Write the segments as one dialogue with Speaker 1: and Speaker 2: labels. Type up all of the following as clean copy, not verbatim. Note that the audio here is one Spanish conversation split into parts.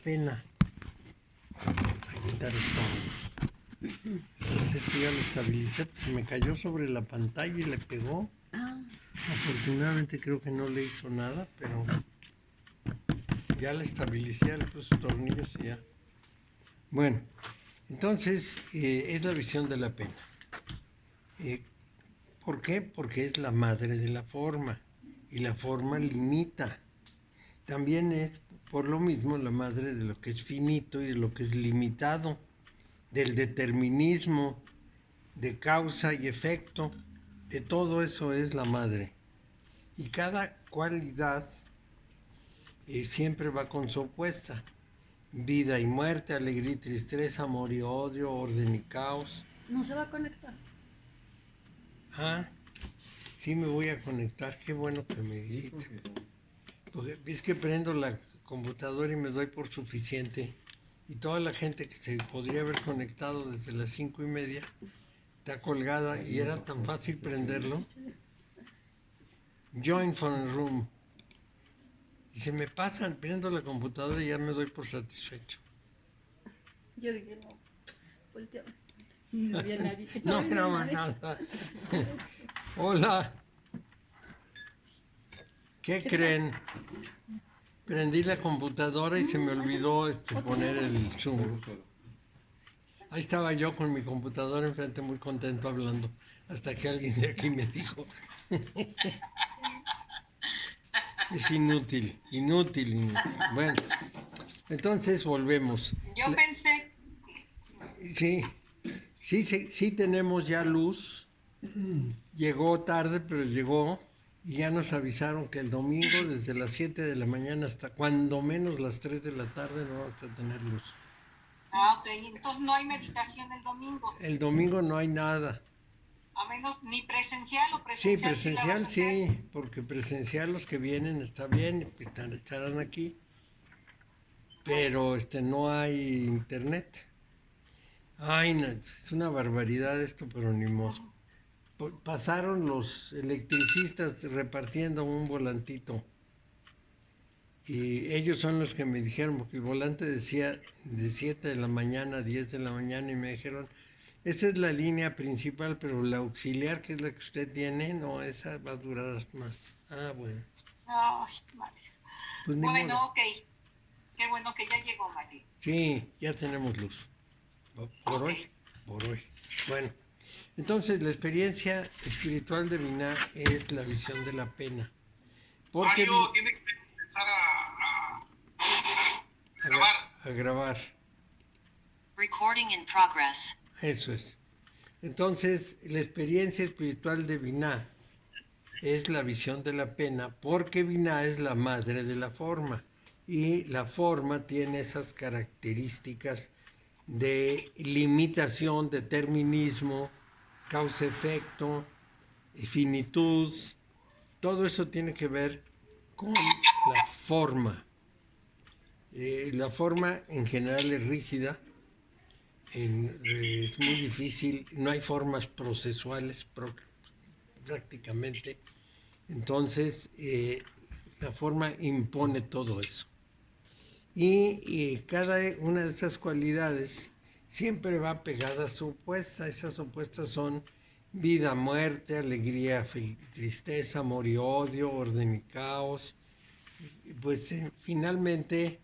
Speaker 1: pena. Vamos a quitar esto. Entonces esto ya lo estabilicé, pues se me cayó sobre la pantalla y le pegó. Afortunadamente creo que no le hizo nada, pero ya la estabilicé, le puse tornillos y ya. Bueno, entonces es la visión de la pena. ¿Por qué? Porque es la madre de la forma y la forma limita. También es, por lo mismo, la madre de lo que es finito y de lo que es limitado, del determinismo, de causa y efecto, de todo eso es la madre. Y cada cualidad siempre va con su opuesta. Vida y muerte, alegría y tristeza, amor y odio, orden y caos.
Speaker 2: ¿No se va a conectar?
Speaker 1: Ah, sí me voy a conectar, qué bueno que me dijiste. Porque es que prendo la computadora y me doy por suficiente. Y toda la gente que se podría haber conectado desde las 5:30 está colgada y era tan fácil prenderlo. Join phone room. Y se me pasan, prendo la computadora y ya me doy por satisfecho.
Speaker 2: Yo dije, no, voltea. No había nadie.
Speaker 1: No
Speaker 2: había
Speaker 1: graba
Speaker 2: nadie.
Speaker 1: nada. Hola. ¿Qué creen? Prendí la computadora y se me olvidó poner el Zoom. Ahí estaba yo con mi computadora enfrente muy contento hablando, hasta que alguien de aquí me dijo, es inútil, inútil, inútil. Bueno, entonces volvemos.
Speaker 3: Yo pensé,
Speaker 1: Sí, sí tenemos ya luz. Llegó tarde, pero llegó. Y ya nos avisaron que el domingo desde las 7 de la mañana hasta cuando menos las 3 de la tarde no vamos a tener luz.
Speaker 3: ok, entonces no hay meditación el domingo,
Speaker 1: El domingo no hay nada.
Speaker 3: a menos ni presencial o
Speaker 1: Sí,
Speaker 3: presencial sí la vas a
Speaker 1: presencial
Speaker 3: hacer.
Speaker 1: sí, porque presencial los que vienen está bien, estarán aquí, pero no hay internet. Ay, no, es una barbaridad esto, pero ni modo. Pasaron los electricistas repartiendo un volantito y ellos son los que me dijeron, porque el volante decía de 7 de la mañana a 10 de la mañana y me dijeron, esa es la línea principal, pero la auxiliar, que es la que usted tiene, no, esa va a durar más. Ah, bueno.
Speaker 3: Ay, vale.
Speaker 1: Pues ni modo.
Speaker 3: Bueno, ok, qué bueno que ya llegó, Mari.
Speaker 1: Sí, ya tenemos luz. Por
Speaker 3: Ok.
Speaker 1: hoy, por hoy. Bueno, entonces la experiencia espiritual de Vina es la visión de la pena. Porque
Speaker 4: Mario tiene que empezar a grabar.
Speaker 1: A grabar.
Speaker 5: Recording in progress.
Speaker 1: Eso es. Entonces, la experiencia espiritual de Vina es la visión de la pena, porque Vina es la madre de la forma. Y la forma tiene esas características de limitación, determinismo, causa-efecto, finitud. Todo eso tiene que ver con la forma. La forma en general es rígida, es muy difícil, no hay formas procesuales prácticamente. Entonces, la forma impone todo eso. Y cada una de esas cualidades siempre va pegada a su opuesta. Esas opuestas son vida, muerte, alegría, tristeza, amor y odio, orden y caos. Pues finalmente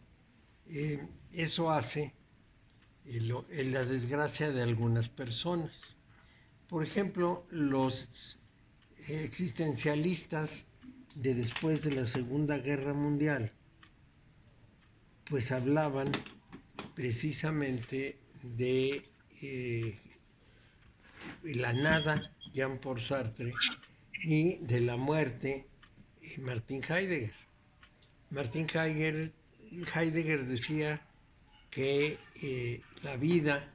Speaker 1: eso hace la desgracia de algunas personas. Por ejemplo, los existencialistas de después de la Segunda Guerra Mundial, pues hablaban precisamente de la nada, Jean-Paul Sartre, y de la muerte, Martin Heidegger. Martin Heidegger decía que la vida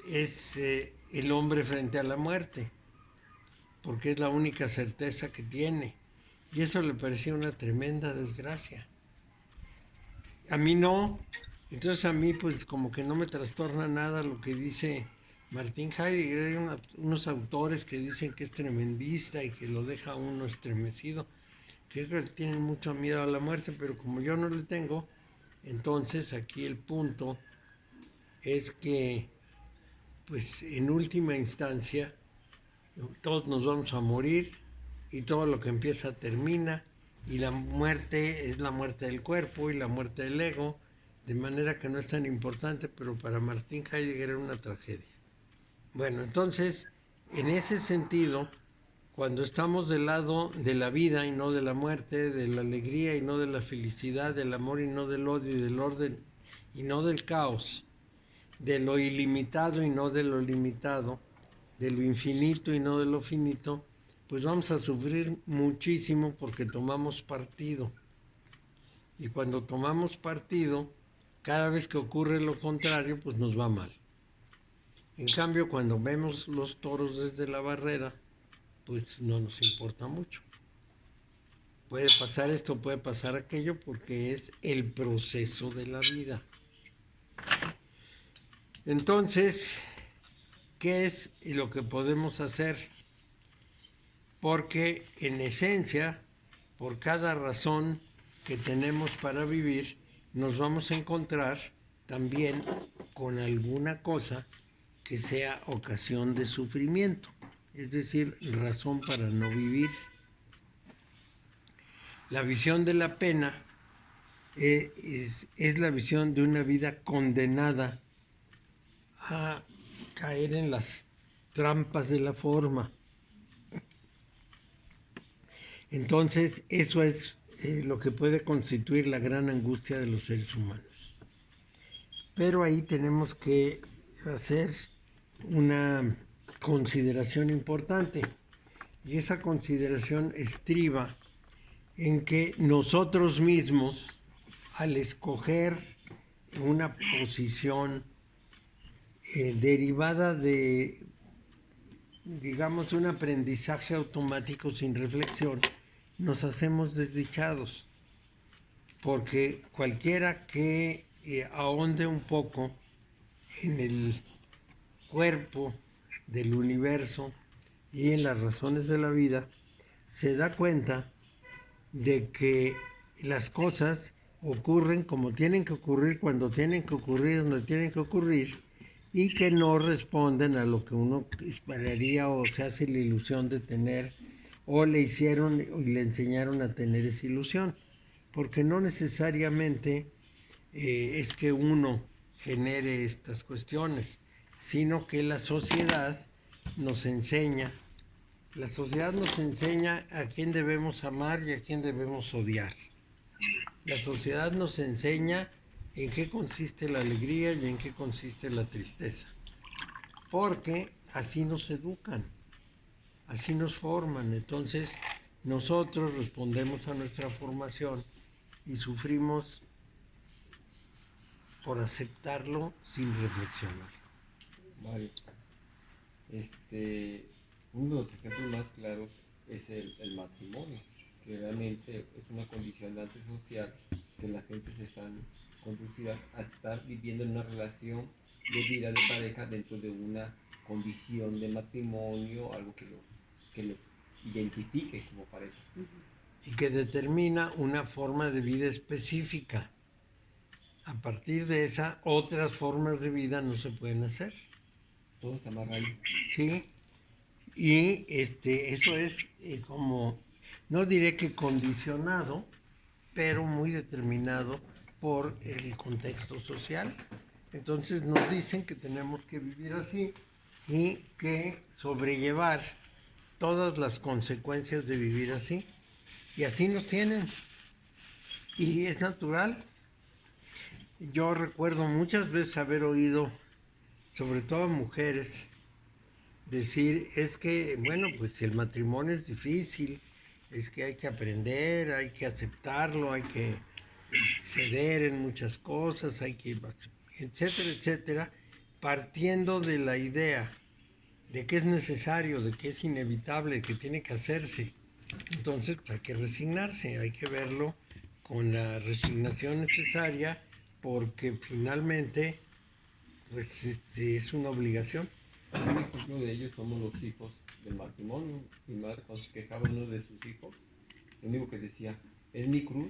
Speaker 1: es el hombre frente a la muerte, porque es la única certeza que tiene. Y eso le parecía una tremenda desgracia. A mí no. Entonces a mí pues como que no me trastorna nada lo que dice Martin Heidegger. Hay unos autores que dicen que es tremendista y que lo deja a uno estremecido, que creo que tienen mucho miedo a la muerte, pero como yo no le tengo, Entonces aquí el punto es que, pues en última instancia, todos nos vamos a morir y todo lo que empieza termina, y la muerte es la muerte del cuerpo y la muerte del ego, de manera que no es tan importante, pero para Martin Heidegger era una tragedia. Bueno, entonces, en ese sentido, cuando estamos del lado de la vida y no de la muerte, de la alegría y no de la felicidad, del amor y no del odio, y del orden y no del caos, de lo ilimitado y no de lo limitado, de lo infinito y no de lo finito, pues vamos a sufrir muchísimo porque tomamos partido. Y cuando tomamos partido, cada vez que ocurre lo contrario, pues nos va mal. En cambio, cuando vemos los toros desde la barrera, pues no nos importa mucho. Puede pasar esto, puede pasar aquello, porque es el proceso de la vida. Entonces, ¿qué es lo que podemos hacer? Porque en esencia, por cada razón que tenemos para vivir, nos vamos a encontrar también con alguna cosa que sea ocasión de sufrimiento, es decir, razón para no vivir. La visión de la pena es la visión de una vida condenada a caer en las trampas de la forma. Entonces, eso es lo que puede constituir la gran angustia de los seres humanos. Pero ahí tenemos que hacer una consideración importante, y esa consideración estriba en que nosotros mismos, al escoger una posición derivada de, digamos, un aprendizaje automático sin reflexión, nos hacemos desdichados, porque cualquiera que ahonde un poco en el cuerpo del universo y en las razones de la vida, se da cuenta de que las cosas ocurren como tienen que ocurrir, cuando tienen que ocurrir, donde tienen que ocurrir, y que no responden a lo que uno esperaría o se hace la ilusión de tener, o le hicieron y le enseñaron a tener esa ilusión, porque no necesariamente es que uno genere estas cuestiones, sino que la sociedad nos enseña a quién debemos amar y a quién debemos odiar. La sociedad nos enseña en qué consiste la alegría y en qué consiste la tristeza, porque así nos educan, así nos forman. Entonces nosotros respondemos a nuestra formación y sufrimos por aceptarlo sin reflexionar.
Speaker 4: Vale. Uno de los ejemplos más claros es el matrimonio, que realmente es una condición antesocial que la gente se están conducidas a estar viviendo en una relación de vida de pareja dentro de una condición de matrimonio, algo que los identifique como pareja.
Speaker 1: Y que determina una forma de vida específica. A partir de esa, otras formas de vida no se pueden hacer.
Speaker 4: Todo se amarra ahí.
Speaker 1: Sí, y eso es como, no diré que condicionado, pero muy determinado por el contexto social. Entonces nos dicen que tenemos que vivir así y que sobrellevar todas las consecuencias de vivir así. Y así nos tienen. Y es natural. Yo recuerdo muchas veces haber oído, sobre todo a mujeres, decir, es que, bueno, pues el matrimonio es difícil, es que hay que aprender, hay que aceptarlo, hay que ceder en muchas cosas, hay que, etcétera, etcétera, partiendo de la idea de que es necesario, de que es inevitable, que tiene que hacerse. Entonces, pues hay que resignarse, hay que verlo con la resignación necesaria, porque finalmente, pues es una obligación.
Speaker 4: Un ejemplo de ello somos los hijos del matrimonio. Mi madre, cuando se quejaba uno de sus hijos, lo único que decía, es mi cruz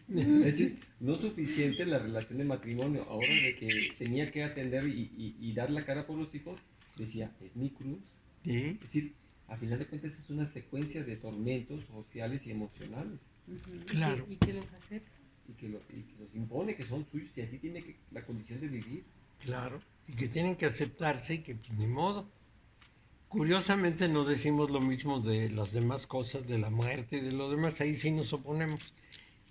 Speaker 4: Es decir, no es suficiente la relación de matrimonio. Ahora de que tenía que atender y dar la cara por los hijos, decía, es mi cruz.
Speaker 1: ¿Sí?
Speaker 4: Es decir, a final de cuentas es una secuencia de tormentos sociales y emocionales.
Speaker 1: Claro.
Speaker 2: Y que los acepta.
Speaker 4: Y que los impone, que son suyos, y así tiene la condición de vivir.
Speaker 1: Claro, y que tienen que aceptarse y que pues, ni modo. Curiosamente no decimos lo mismo de las demás cosas, de la muerte y de lo demás, ahí sí nos oponemos,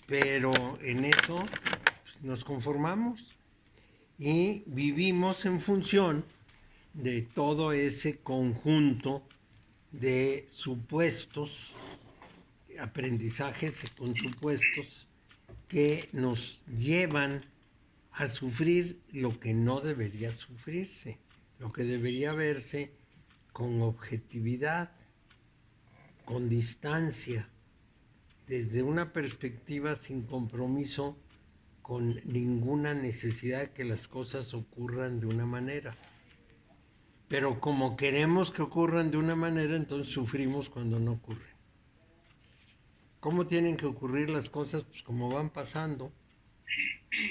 Speaker 1: pero en eso pues, nos conformamos y vivimos en función de todo ese conjunto de supuestos, aprendizajes con supuestos que nos llevan a sufrir lo que no debería sufrirse, lo que debería verse con objetividad, con distancia, desde una perspectiva sin compromiso con ninguna necesidad de que las cosas ocurran de una manera. Pero como queremos que ocurran de una manera, entonces sufrimos cuando no ocurren. ¿Cómo tienen que ocurrir las cosas? Pues como van pasando.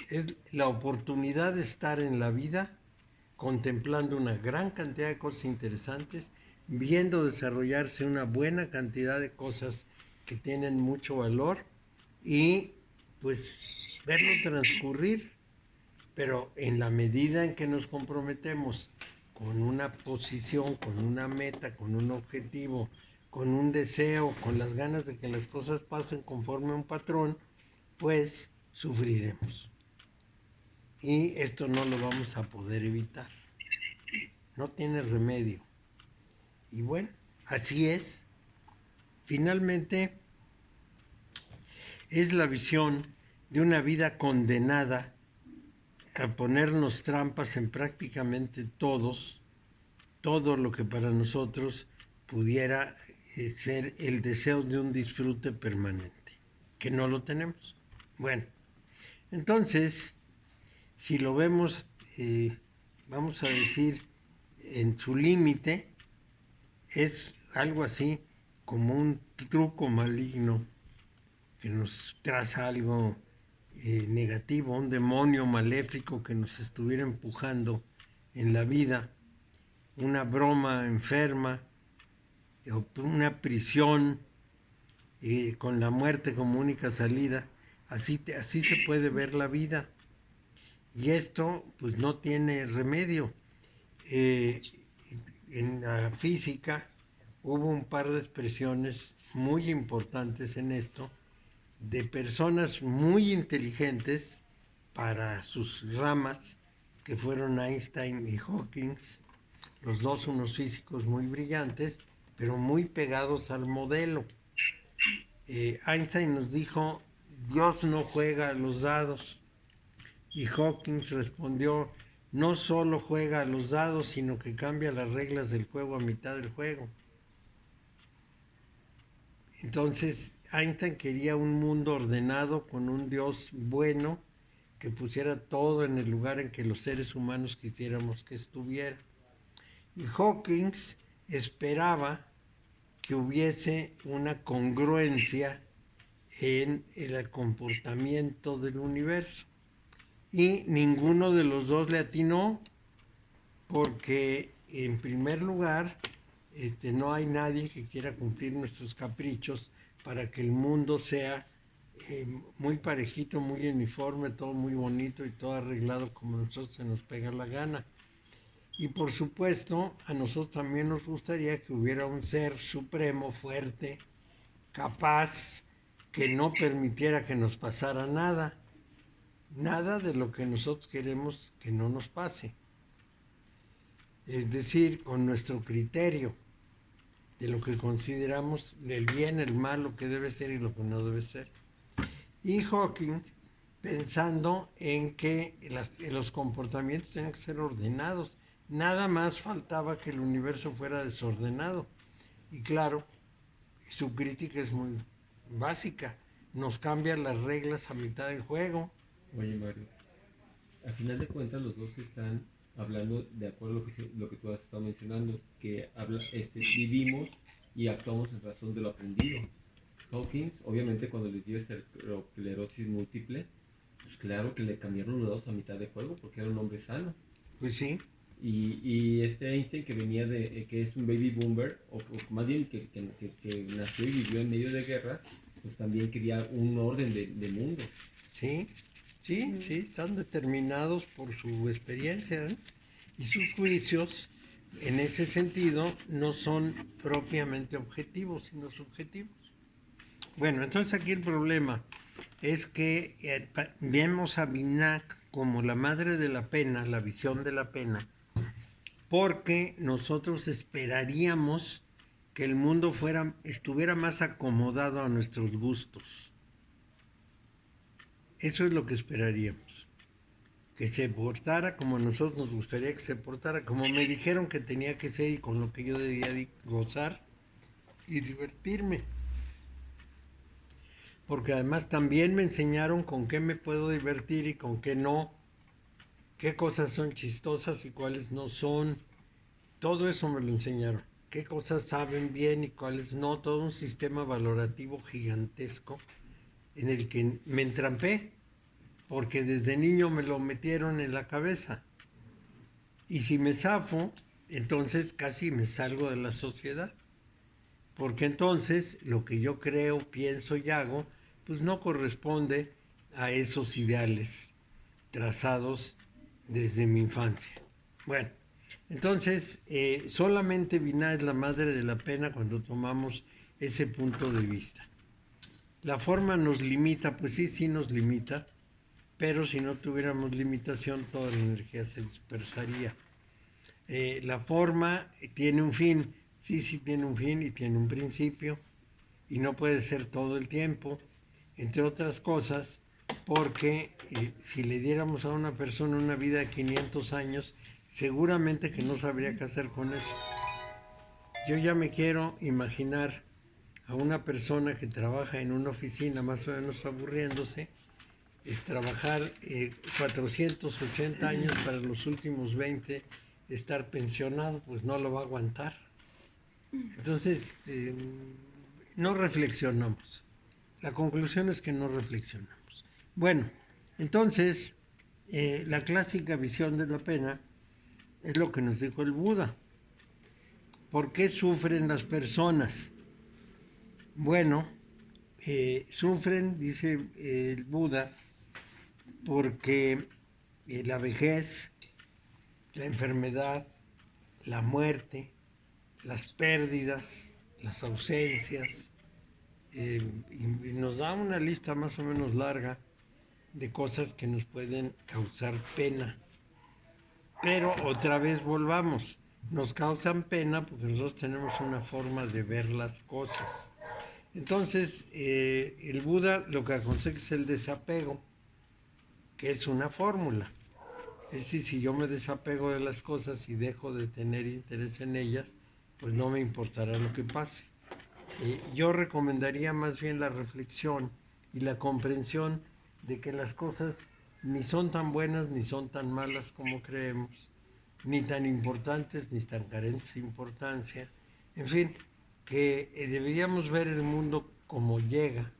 Speaker 1: Es la oportunidad de estar en la vida contemplando una gran cantidad de cosas interesantes, viendo desarrollarse una buena cantidad de cosas que tienen mucho valor y pues verlo transcurrir, pero en la medida en que nos comprometemos con una posición, con una meta, con un objetivo, con un deseo, con las ganas de que las cosas pasen conforme a un patrón, pues sufriremos. Y esto no lo vamos a poder evitar. No tiene remedio. Y bueno, así es. Finalmente, es la visión de una vida condenada a ponernos trampas en prácticamente todo lo que para nosotros pudiera ser el deseo de un disfrute permanente, que no lo tenemos. Bueno, entonces, si lo vemos, vamos a decir, en su límite, es algo así como un truco maligno que nos traza algo negativo, un demonio maléfico que nos estuviera empujando en la vida, una broma enferma, una prisión con la muerte como única salida. Así se puede ver la vida. Y esto pues no tiene remedio. En la física hubo un par de expresiones muy importantes en esto de personas muy inteligentes para sus ramas, que fueron Einstein y Hawking, los dos unos físicos muy brillantes, pero muy pegados al modelo. Einstein nos dijo, Dios no juega a los dados, y Hawking respondió, no solo juega a los dados, sino que cambia las reglas del juego a mitad del juego. Entonces, Einstein quería un mundo ordenado con un Dios bueno que pusiera todo en el lugar en que los seres humanos quisiéramos que estuviera. Y Hawking esperaba que hubiese una congruencia en el comportamiento del universo. Y ninguno de los dos le atinó, porque en primer lugar no hay nadie que quiera cumplir nuestros caprichos para que el mundo sea muy parejito, muy uniforme, todo muy bonito y todo arreglado como a nosotros se nos pega la gana. Y por supuesto, a nosotros también nos gustaría que hubiera un ser supremo, fuerte, capaz, que no permitiera que nos pasara nada. Nada de lo que nosotros queremos que no nos pase. Es decir, con nuestro criterio de lo que consideramos el bien, el mal, lo que debe ser y lo que no debe ser. Y Hawking, pensando en que los comportamientos tienen que ser ordenados, nada más faltaba que el universo fuera desordenado. Y claro, su crítica es muy básica, nos cambian las reglas a mitad del juego.
Speaker 4: Oye, Mario, al final de cuentas los dos están hablando de acuerdo a lo que tú has estado mencionando, que vivimos y actuamos en razón de lo aprendido. Hawkins, obviamente cuando le dio esclerosis múltiple, pues claro que le cambiaron los dedos a mitad de juego porque era un hombre sano.
Speaker 1: Pues sí.
Speaker 4: Y este Einstein que venía que es un baby boomer, o más bien que nació y vivió en medio de guerras, pues también quería un orden de mundo.
Speaker 1: Sí, sí, sí, están determinados por su experiencia, ¿eh? Y sus juicios, en ese sentido, no son propiamente objetivos, sino subjetivos. Bueno, entonces aquí el problema es que vemos a Binac como la madre de la pena, la visión de la pena, porque nosotros esperaríamos que el mundo estuviera más acomodado a nuestros gustos. Eso es lo que esperaríamos. Que se portara como a nosotros nos gustaría que se portara, como me dijeron que tenía que ser y con lo que yo debía gozar y divertirme. Porque además también me enseñaron con qué me puedo divertir y con qué no, qué cosas son chistosas y cuáles no son. Todo eso me lo enseñaron. Qué cosas saben bien y cuáles no. Todo un sistema valorativo gigantesco en el que me entrampé, porque desde niño me lo metieron en la cabeza. Y si me zafo, entonces casi me salgo de la sociedad. Porque entonces lo que yo creo, pienso y hago, pues no corresponde a esos ideales trazados desde mi infancia. Bueno, entonces solamente Binah es la madre de la pena cuando tomamos ese punto de vista. La forma nos limita, pues sí, sí nos limita, pero si no tuviéramos limitación, toda la energía se dispersaría. La forma tiene un fin, sí, sí tiene un fin y tiene un principio, y no puede ser todo el tiempo, entre otras cosas, porque si le diéramos a una persona una vida de 500 años, seguramente que no sabría qué hacer con eso. Yo ya me quiero imaginar a una persona que trabaja en una oficina más o menos aburriéndose, es trabajar 480 años para los últimos 20 estar pensionado, pues no lo va a aguantar. Entonces, no reflexionamos. La conclusión es que no reflexionamos. Bueno, entonces, la clásica visión de la pena es lo que nos dijo el Buda. ¿Por qué sufren las personas? Bueno, sufren, dice el Buda, porque la vejez, la enfermedad, la muerte, las pérdidas, las ausencias, y nos da una lista más o menos larga de cosas que nos pueden causar pena. Pero otra vez volvamos, nos causan pena porque nosotros tenemos una forma de ver las cosas. Entonces, el Buda lo que aconseja es el desapego, que es una fórmula. Es decir, si yo me desapego de las cosas y dejo de tener interés en ellas, pues no me importará lo que pase. Yo recomendaría más bien la reflexión y la comprensión de que las cosas ni son tan buenas ni son tan malas como creemos, ni tan importantes ni tan carentes de importancia. En fin, que deberíamos ver el mundo como llega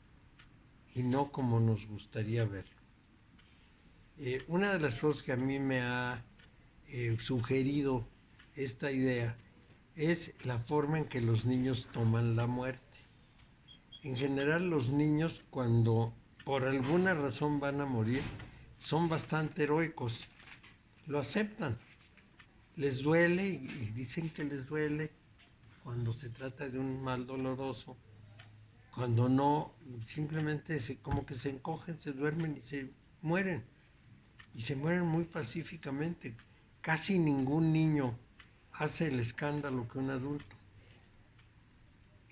Speaker 1: y no como nos gustaría verlo. Una de las cosas que a mí me ha sugerido esta idea es la forma en que los niños toman la muerte. En general, los niños, cuando por alguna razón van a morir, son bastante heroicos, lo aceptan, les duele y dicen que les duele cuando se trata de un mal doloroso, cuando no, simplemente como que se encogen, se duermen y se mueren. Y se mueren muy pacíficamente. Casi ningún niño hace el escándalo que un adulto.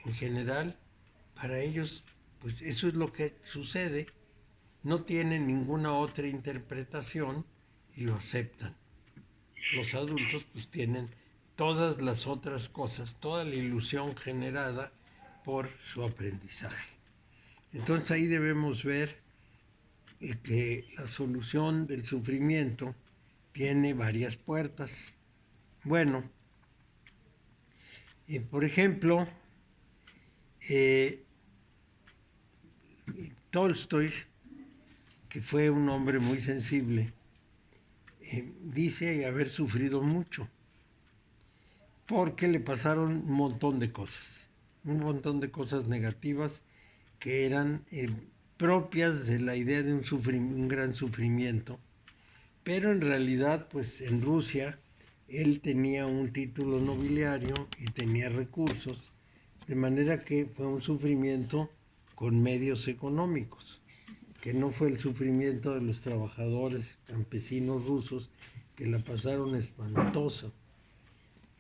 Speaker 1: En general, para ellos, pues eso es lo que sucede. No tienen ninguna otra interpretación y lo aceptan. Los adultos pues tienen todas las otras cosas, toda la ilusión generada por su aprendizaje. Entonces ahí debemos ver que la solución del sufrimiento tiene varias puertas. Bueno, por ejemplo, Tolstoy, que fue un hombre muy sensible, dice haber sufrido mucho, porque le pasaron un montón de cosas negativas que eran propias de la idea de un gran sufrimiento. Pero en realidad, pues en Rusia, él tenía un título nobiliario y tenía recursos, de manera que fue un sufrimiento con medios económicos, que no fue el sufrimiento de los trabajadores campesinos rusos que la pasaron espantoso.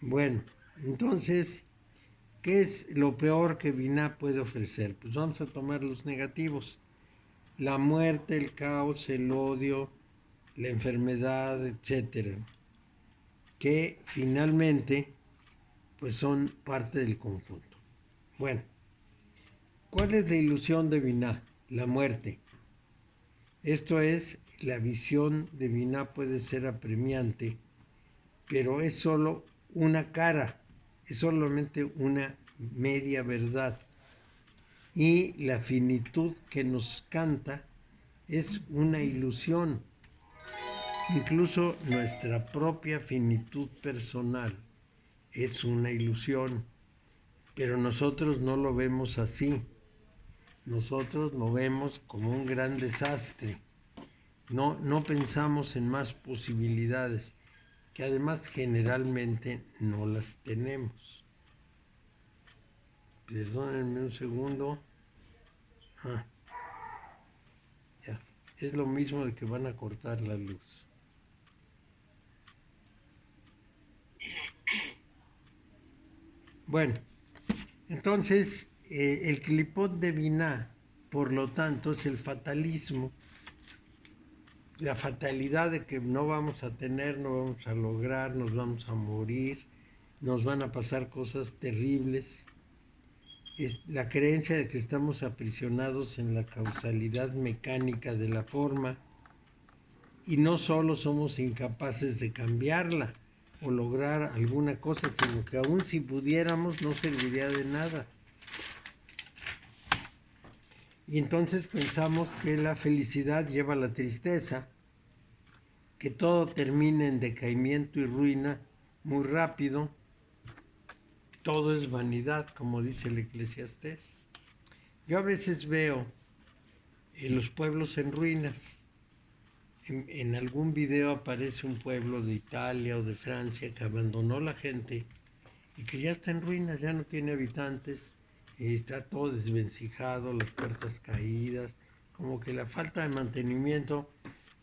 Speaker 1: Bueno, entonces, ¿qué es lo peor que Vina puede ofrecer? Pues vamos a tomar los negativos. La muerte, el caos, el odio, la enfermedad, etcétera, que finalmente pues son parte del conjunto. Bueno, ¿cuál es la ilusión de Vina? La muerte. Esto es, la visión de Vina puede ser apremiante, pero es solo una cara, es solamente una media verdad. Y la finitud que nos canta es una ilusión. Incluso nuestra propia finitud personal es una ilusión, pero nosotros no lo vemos así. Nosotros lo vemos como un gran desastre. No pensamos en más posibilidades, que además generalmente no las tenemos. Perdónenme un segundo. Ya. Es lo mismo de que van a cortar la luz. Bueno, entonces el clipot de Vina, por lo tanto, es el fatalismo, la fatalidad de que no vamos a tener, no vamos a lograr, nos vamos a morir, nos van a pasar cosas terribles. Es la creencia de que estamos aprisionados en la causalidad mecánica de la forma y no solo somos incapaces de cambiarla o lograr alguna cosa, sino que aún si pudiéramos no serviría de nada. Y entonces pensamos que la felicidad lleva a la tristeza, que todo termina en decaimiento y ruina muy rápido. Todo es vanidad, como dice el Eclesiastés. Yo a veces veo los pueblos en ruinas. En algún video aparece un pueblo de Italia o de Francia que abandonó la gente y que ya está en ruinas, ya no tiene habitantes, está todo desvencijado, las puertas caídas, como que la falta de mantenimiento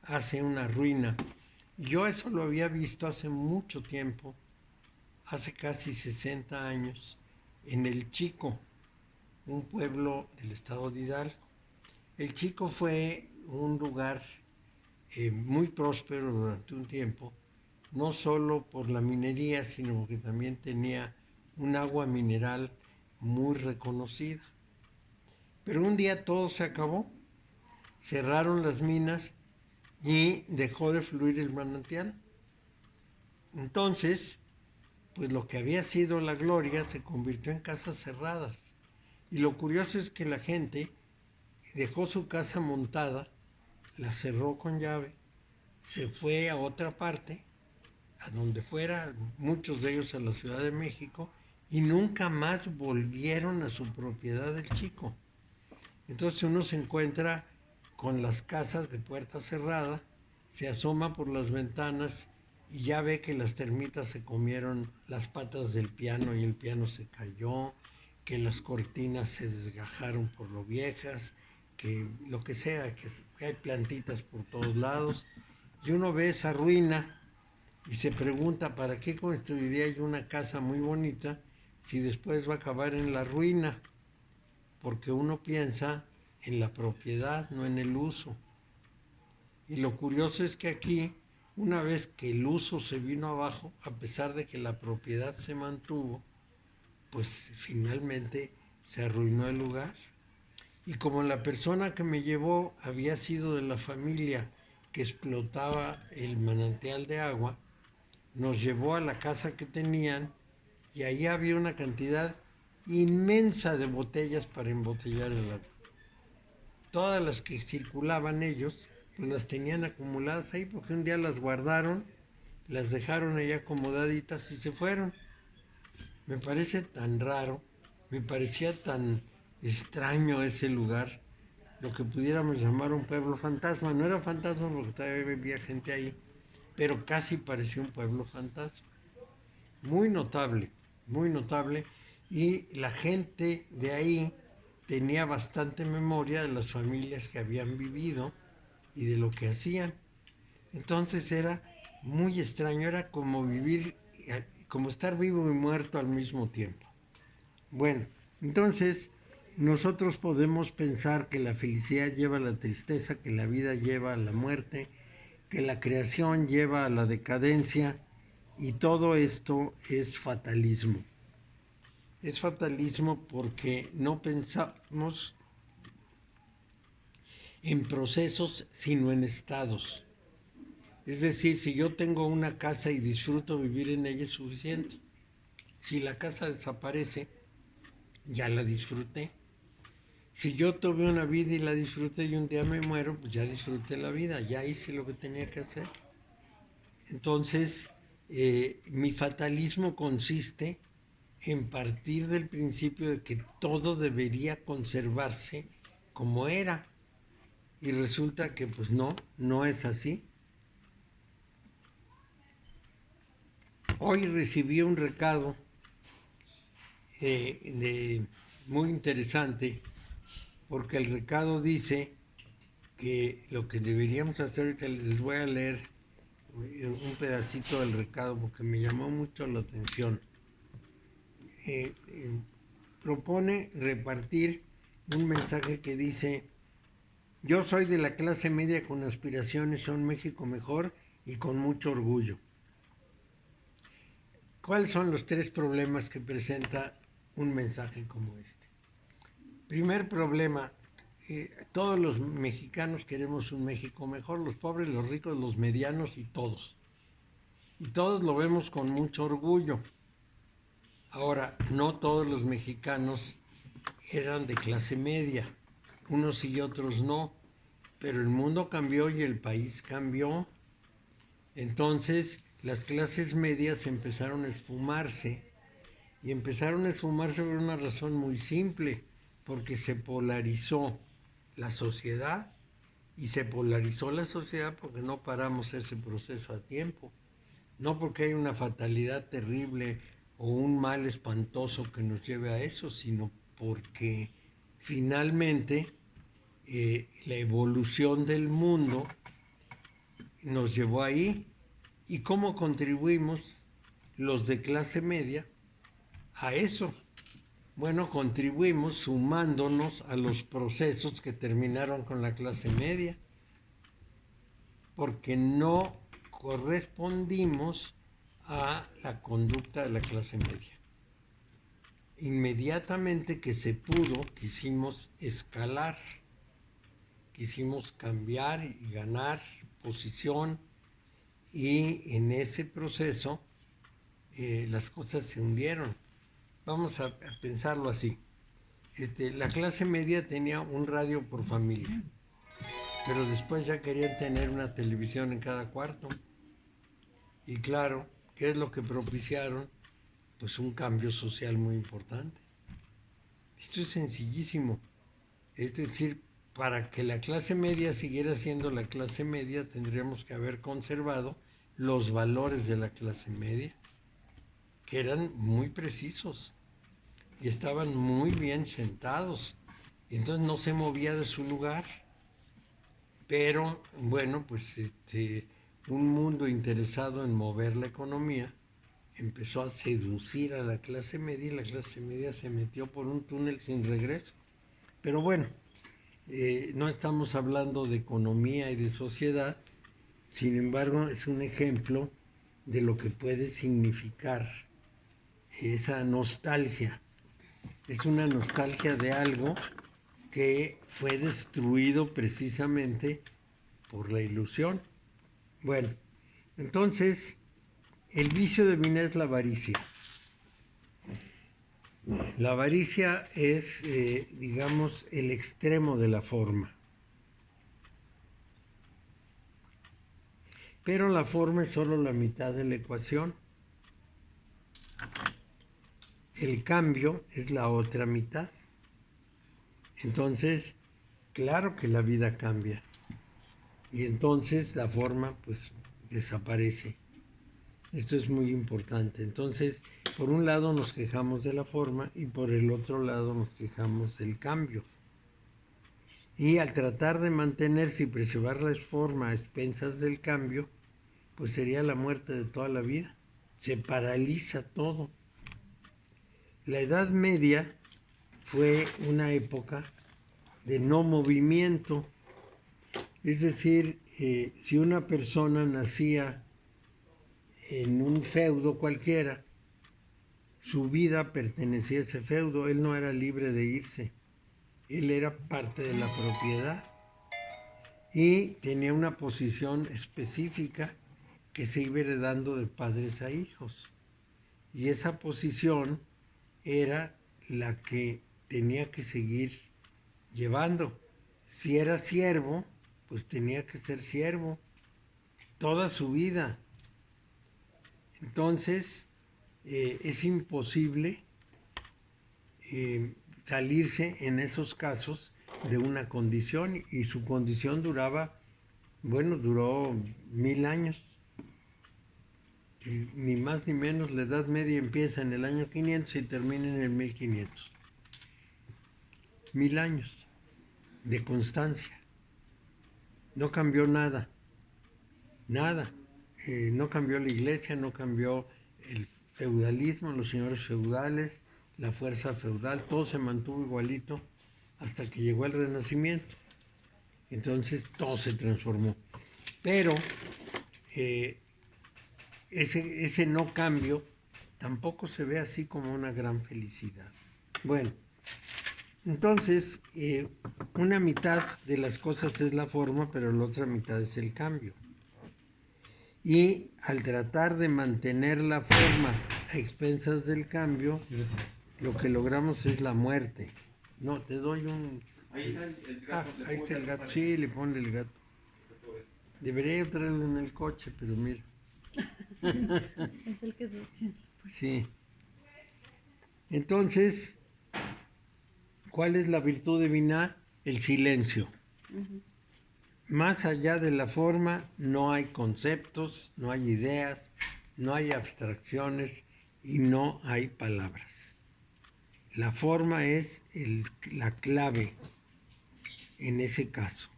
Speaker 1: hace una ruina. Yo eso lo había visto hace mucho tiempo, hace casi 60 años, en El Chico, un pueblo del estado de Hidalgo. El Chico fue un lugar muy próspero durante un tiempo, no solo por la minería, sino porque también tenía un agua mineral muy reconocida. Pero un día todo se acabó, cerraron las minas y dejó de fluir el manantial. Entonces, pues lo que había sido la gloria se convirtió en casas cerradas. Y lo curioso es que la gente dejó su casa montada, la cerró con llave, se fue a otra parte, a donde fuera, muchos de ellos a la Ciudad de México, y nunca más volvieron a su propiedad del Chico. Entonces uno se encuentra con las casas de puerta cerrada, se asoma por las ventanas y ya ve que las termitas se comieron las patas del piano y el piano se cayó, que las cortinas se desgajaron por lo viejas, que lo que sea, que hay plantitas por todos lados. Y uno ve esa ruina y se pregunta, ¿para qué construiría yo una casa muy bonita si después va a acabar en la ruina? Porque uno piensa en la propiedad, no en el uso. Y lo curioso es que aquí, una vez que el uso se vino abajo, a pesar de que la propiedad se mantuvo, pues finalmente se arruinó el lugar. Y como la persona que me llevó había sido de la familia que explotaba el manantial de agua, nos llevó a la casa que tenían y ahí había una cantidad inmensa de botellas para embotellar el agua. todas las que circulaban ellos, pues las tenían acumuladas ahí porque un día las guardaron, las dejaron ahí acomodaditas y se fueron. Me parece tan raro, me parecía tan extraño ese lugar, lo que pudiéramos llamar un pueblo fantasma. No era fantasma porque todavía vivía gente ahí, pero casi parecía un pueblo fantasma. Muy notable, muy notable. Y la gente de ahí tenía bastante memoria de las familias que habían vivido y de lo que hacían. Entonces era muy extraño, era como vivir, como estar vivo y muerto al mismo tiempo. Bueno, entonces nosotros podemos pensar que la felicidad lleva a la tristeza, que la vida lleva a la muerte, que la creación lleva a la decadencia, y todo esto es fatalismo. Es fatalismo porque no pensamos en procesos, sino en estados. Es decir, si yo tengo una casa y disfruto vivir en ella es suficiente. Si la casa desaparece, ya la disfruté. Si yo tuve una vida y la disfruté y un día me muero, pues ya disfruté la vida, ya hice lo que tenía que hacer. Entonces, mi fatalismo consiste en partir del principio de que todo debería conservarse como era. Y resulta que pues no es así. Hoy recibí un recado muy interesante, porque el recado dice que lo que deberíamos hacer, ahorita les voy a leer un pedacito del recado porque me llamó mucho la atención. Propone repartir un mensaje que dice: yo soy de la clase media con aspiraciones a un México mejor y con mucho orgullo. ¿Cuáles son los 3 problemas que presenta un mensaje como este? Primer problema, todos los mexicanos queremos un México mejor, los pobres, los ricos, los medianos y todos. Y todos lo vemos con mucho orgullo. Ahora, no todos los mexicanos eran de clase media, unos sí y otros no, pero el mundo cambió y el país cambió. Entonces, las clases medias empezaron a esfumarse, y empezaron a esfumarse por una razón muy simple, porque se polarizó la sociedad, y se polarizó la sociedad porque no paramos ese proceso a tiempo, no porque hay una fatalidad terrible o un mal espantoso que nos lleve a eso, sino porque finalmente la evolución del mundo nos llevó ahí. ¿Y cómo contribuimos los de clase media a eso? Bueno, contribuimos sumándonos a los procesos que terminaron con la clase media, porque no correspondimos a la conducta de la clase media. Inmediatamente que se pudo, quisimos escalar, quisimos cambiar y ganar posición, y en ese proceso las cosas se hundieron. Vamos a pensarlo así. La clase media tenía un radio por familia, pero después ya querían tener una televisión en cada cuarto. Y claro, ¿qué es lo que propiciaron? Pues un cambio social muy importante. Esto es sencillísimo. Es decir, para que la clase media siguiera siendo la clase media, tendríamos que haber conservado los valores de la clase media, que eran muy precisos y estaban muy bien sentados. Y entonces no se movía de su lugar. Pero, bueno, pues un mundo interesado en mover la economía empezó a seducir a la clase media, y la clase media se metió por un túnel sin regreso. Pero bueno, no estamos hablando de economía y de sociedad, sin embargo es un ejemplo de lo que puede significar esa nostalgia. Es una nostalgia de algo que fue destruido precisamente por la ilusión. Bueno, entonces, el vicio de Binet es la avaricia. La avaricia es, digamos, el extremo de la forma. pero la forma es solo la mitad de la ecuación. El cambio es la otra mitad. Entonces, claro que la vida cambia. Y entonces la forma pues desaparece. Esto es muy importante. Entonces, por un lado nos quejamos de la forma y por el otro lado nos quejamos del cambio. Y al tratar de mantenerse y preservar la forma a expensas del cambio, pues sería la muerte de toda la vida. Se paraliza todo. La Edad Media fue una época de no movimiento. Es decir, si una persona nacía en un feudo cualquiera, su vida pertenecía a ese feudo, él no era libre de irse, él era parte de la propiedad y tenía una posición específica que se iba heredando de padres a hijos. Y esa posición era la que tenía que seguir llevando. Si era siervo, pues tenía que ser siervo toda su vida. Entonces, es imposible salirse en esos casos de una condición, y su condición duró 1000 años. Y ni más ni menos, la Edad Media empieza en el año 500 y termina en el 1500. 1000 años de constancia. No cambió nada. Nada. No cambió la iglesia, no cambió el feudalismo, los señores feudales, la fuerza feudal, todo se mantuvo igualito hasta que llegó el Renacimiento. Entonces todo se transformó. Pero ese no cambio tampoco se ve así como una gran felicidad. Bueno, entonces una mitad de las cosas es la forma, pero la otra mitad es el cambio. Y al tratar de mantener la forma a expensas del cambio, lo que logramos es la muerte. No, te doy un...
Speaker 4: Ahí está el gato.
Speaker 1: ahí está el gato. Sí, le ponle el gato. Debería traerlo en el coche, pero mira.
Speaker 2: Es el que sostiene.
Speaker 1: Sí. Entonces, ¿cuál es la virtud divina? El silencio. Más allá de la forma, no hay conceptos, no hay ideas, no hay abstracciones y no hay palabras. La forma es la clave en ese caso.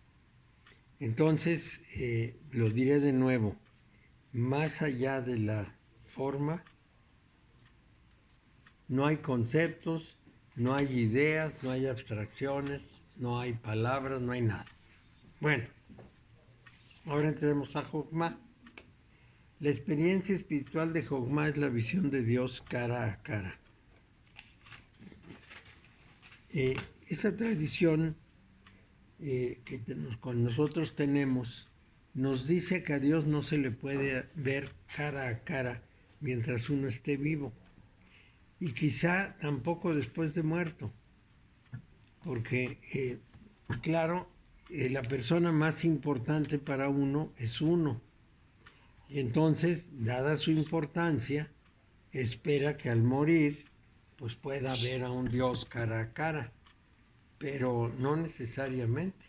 Speaker 1: Entonces, lo diré de nuevo, más allá de la forma, no hay conceptos, no hay ideas, no hay abstracciones, no hay palabras, no hay nada. Bueno, ahora entremos a Jogma. La experiencia espiritual de Jogma es la visión de Dios cara a cara. Esa tradición que con nosotros tenemos nos dice que a Dios no se le puede ver cara a cara mientras uno esté vivo, y quizá tampoco después de muerto, porque claro, la persona más importante para uno es uno, y entonces, dada su importancia, espera que al morir pues pueda ver a un Dios cara a cara, pero no necesariamente,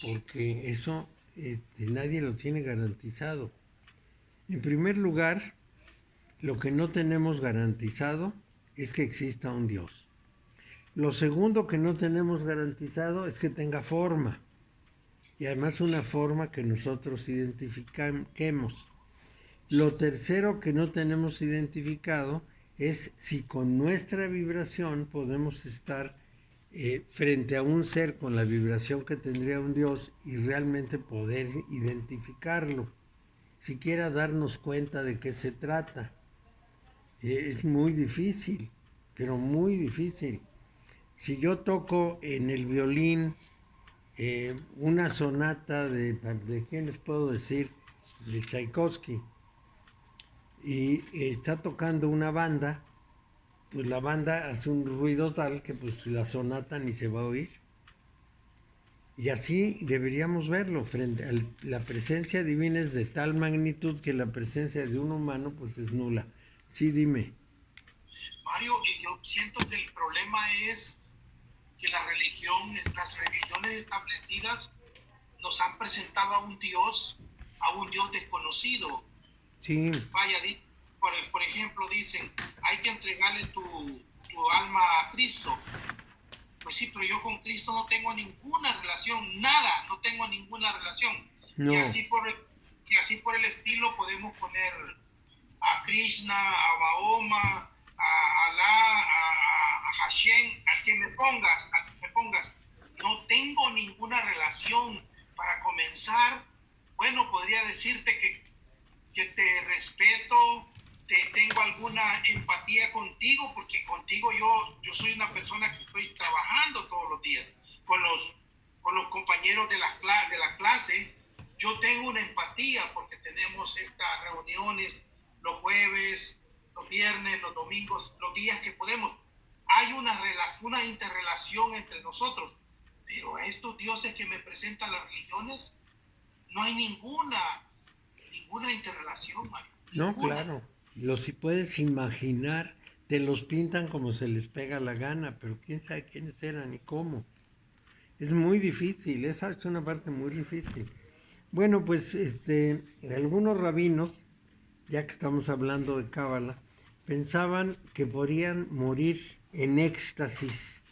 Speaker 1: porque eso nadie lo tiene garantizado. En primer lugar, lo que no tenemos garantizado es que exista un Dios. Lo segundo que no tenemos garantizado es que tenga forma, y además una forma que nosotros identifiquemos. Lo tercero que no tenemos identificado es si con nuestra vibración podemos estar frente a un ser con la vibración que tendría un Dios y realmente poder identificarlo, siquiera darnos cuenta de qué se trata. Es muy difícil, pero muy difícil. Si yo toco en el violín una sonata ¿de quién les puedo decir? De Tchaikovsky, y está tocando una banda, pues la banda hace un ruido tal que pues la sonata ni se va a oír. Y así deberíamos verlo, frente a la presencia divina es de tal magnitud que la presencia de un humano pues es nula. Sí, dime.
Speaker 6: Mario, y yo siento que el problema es que las religiones establecidas nos han presentado a un Dios desconocido.
Speaker 1: Sí,
Speaker 6: Vaya, por ejemplo, dicen, hay que entregarle tu alma a Cristo. Pues sí, pero yo con Cristo no tengo ninguna relación, nada, no tengo ninguna relación.
Speaker 1: no,
Speaker 6: Y así por el estilo podemos poner a Krishna, a Mahoma, a Alá, a Hashem, al que me pongas. No tengo ninguna relación. Para comenzar, bueno, podría decirte que te respeto, tengo alguna empatía contigo, porque contigo yo soy una persona que estoy trabajando todos los días con los compañeros de la clase. Yo tengo una empatía porque tenemos estas reuniones los jueves, los viernes, los domingos, los días que podemos. Hay una interrelación entre nosotros, pero a estos dioses que me presentan las religiones no hay ninguna interrelación, Mario.
Speaker 1: no,
Speaker 6: Ninguna.
Speaker 1: claro. Si puedes imaginar, te los pintan como se les pega la gana, pero quién sabe quiénes eran y cómo. Es muy difícil, esa es una parte muy difícil. Bueno, pues algunos rabinos, ya que estamos hablando de Cábala, pensaban que podrían morir en éxtasis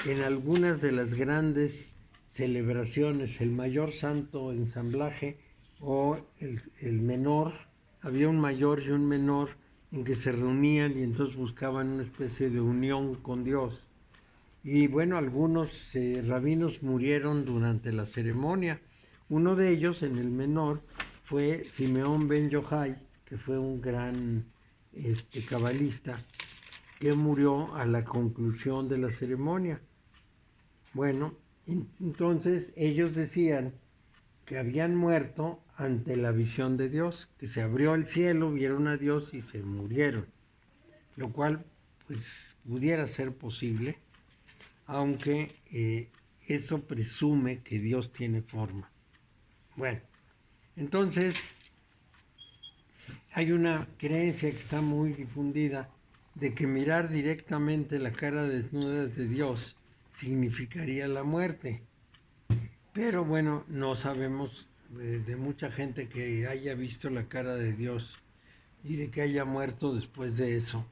Speaker 1: en algunas de las grandes celebraciones, el mayor santo ensamblaje o el menor, había un mayor y un menor en que se reunían y entonces buscaban una especie de unión con Dios. Y bueno, algunos rabinos murieron durante la ceremonia. Uno de ellos, en el menor, fue Simeón ben Yochai, que fue un gran cabalista, que murió a la conclusión de la ceremonia. Bueno, entonces ellos decían que habían muerto ante la visión de Dios, que se abrió el cielo, vieron a Dios y se murieron, lo cual pues pudiera ser posible, aunque eso presume que Dios tiene forma. Bueno, entonces hay una creencia que está muy difundida de que mirar directamente la cara desnuda de Dios significaría la muerte. Pero bueno, no sabemos de mucha gente que haya visto la cara de Dios y de que haya muerto después de eso.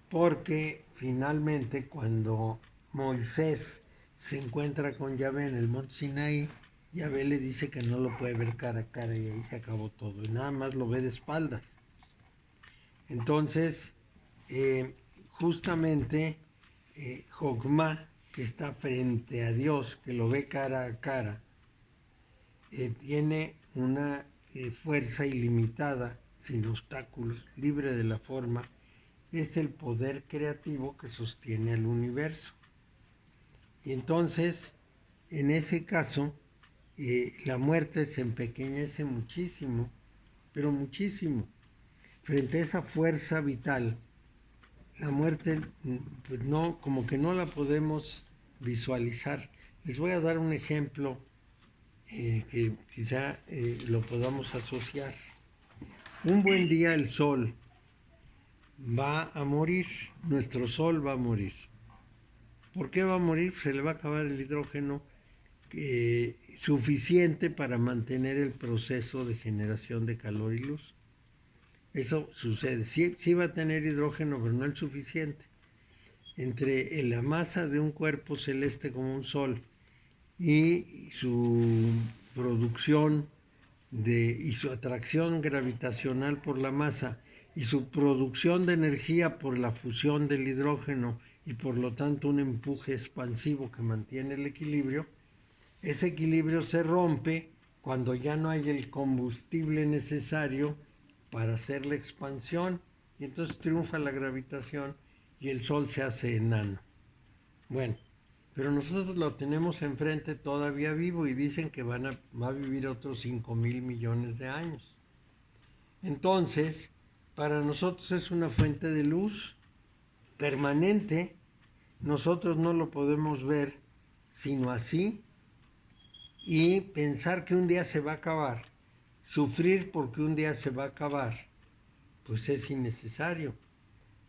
Speaker 1: Porque finalmente cuando Moisés se encuentra con Yahvé en el monte Sinaí, Yahvé le dice que no lo puede ver cara a cara y ahí se acabó todo. Y nada más lo ve de espaldas. Entonces, justamente Jogma, que está frente a Dios, que lo ve cara a cara, tiene una fuerza ilimitada, sin obstáculos, libre de la forma, es el poder creativo que sostiene al universo. Y entonces, en ese caso, la muerte se empequeñece muchísimo, pero muchísimo. Frente a esa fuerza vital, la muerte, pues no, como que no la podemos visualizar. Les voy a dar un ejemplo que quizá lo podamos asociar. Un buen día el sol va a morir, nuestro sol va a morir. ¿Por qué va a morir? Se le va a acabar el hidrógeno suficiente para mantener el proceso de generación de calor y luz. Eso sucede. Sí va a tener hidrógeno, pero no el suficiente. Entre la masa de un cuerpo celeste como un sol y su producción y su atracción gravitacional por la masa y su producción de energía por la fusión del hidrógeno y por lo tanto un empuje expansivo que mantiene el equilibrio, ese equilibrio se rompe cuando ya no hay el combustible necesario para hacer la expansión y entonces triunfa la gravitación y el Sol se hace enano. Bueno, pero nosotros lo tenemos enfrente todavía vivo y dicen que va a vivir otros 5,000 millones de años. Entonces, para nosotros es una fuente de luz permanente. Nosotros no lo podemos ver sino así, y pensar que un día se va a acabar, sufrir porque un día se va a acabar, pues es innecesario.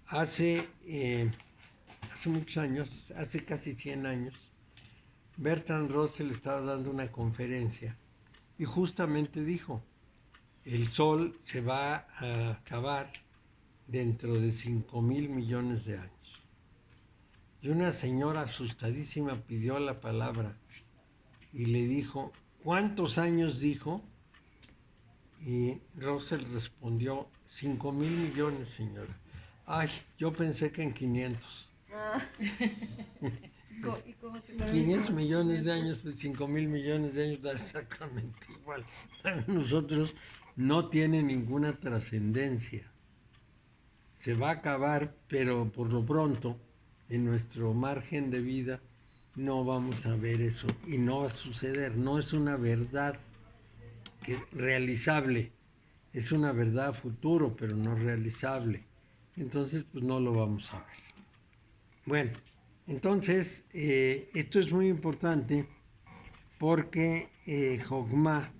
Speaker 1: Hace muchos años, hace casi 100 años, Bertrand Russell estaba dando una conferencia y justamente dijo, el Sol se va a acabar dentro de 5,000 millones de años. Y una señora asustadísima pidió la palabra y le dijo, ¿cuántos años dijo? Y Russell respondió, 5,000 millones, señora. Ay, yo pensé que en 500.
Speaker 2: ¿Y cómo se
Speaker 1: 500 millones de años, pues 5,000 millones de años da exactamente igual. Para nosotros no tiene ninguna trascendencia. Se va a acabar, pero por lo pronto, en nuestro margen de vida, no vamos a ver eso y no va a suceder. No es una verdad realizable, es una verdad a futuro, pero no realizable. Entonces, pues no lo vamos a ver. Bueno, entonces, esto es muy importante porque Jogma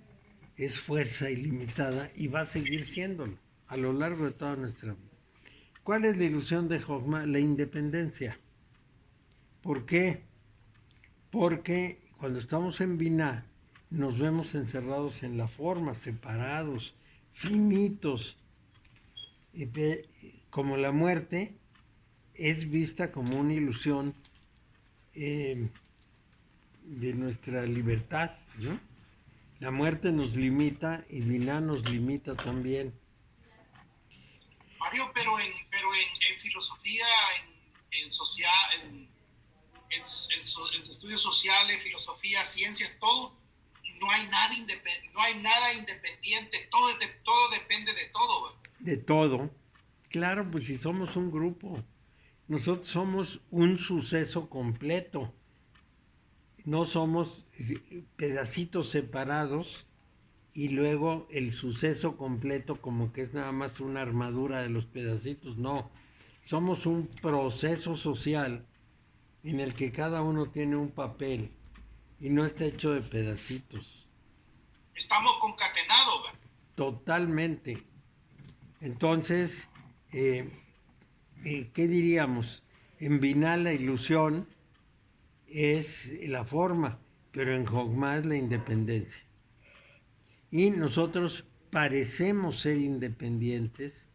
Speaker 1: es fuerza ilimitada y va a seguir siéndolo a lo largo de toda nuestra vida. ¿Cuál es la ilusión de Jogma? La independencia. ¿Por qué? Porque cuando estamos en Binah nos vemos encerrados en la forma, separados, finitos, como la muerte es vista como una ilusión de nuestra libertad, ¿no? La muerte nos limita y Binah nos limita también.
Speaker 6: Mario, pero en filosofía, en estudios sociales, filosofía, ciencias, todo, no hay nada independiente, todo depende de todo.
Speaker 1: De todo. Claro, pues si somos un grupo, nosotros somos un suceso completo. No somos pedacitos separados y luego el suceso completo como que es nada más una armadura de los pedacitos. No, somos un proceso social en el que cada uno tiene un papel y no está hecho de pedacitos.
Speaker 6: Estamos concatenados, ¿verdad?
Speaker 1: Totalmente. Entonces, ¿qué diríamos? En Binah la ilusión es la forma, pero en Jogma es la independencia. Y nosotros parecemos ser independientes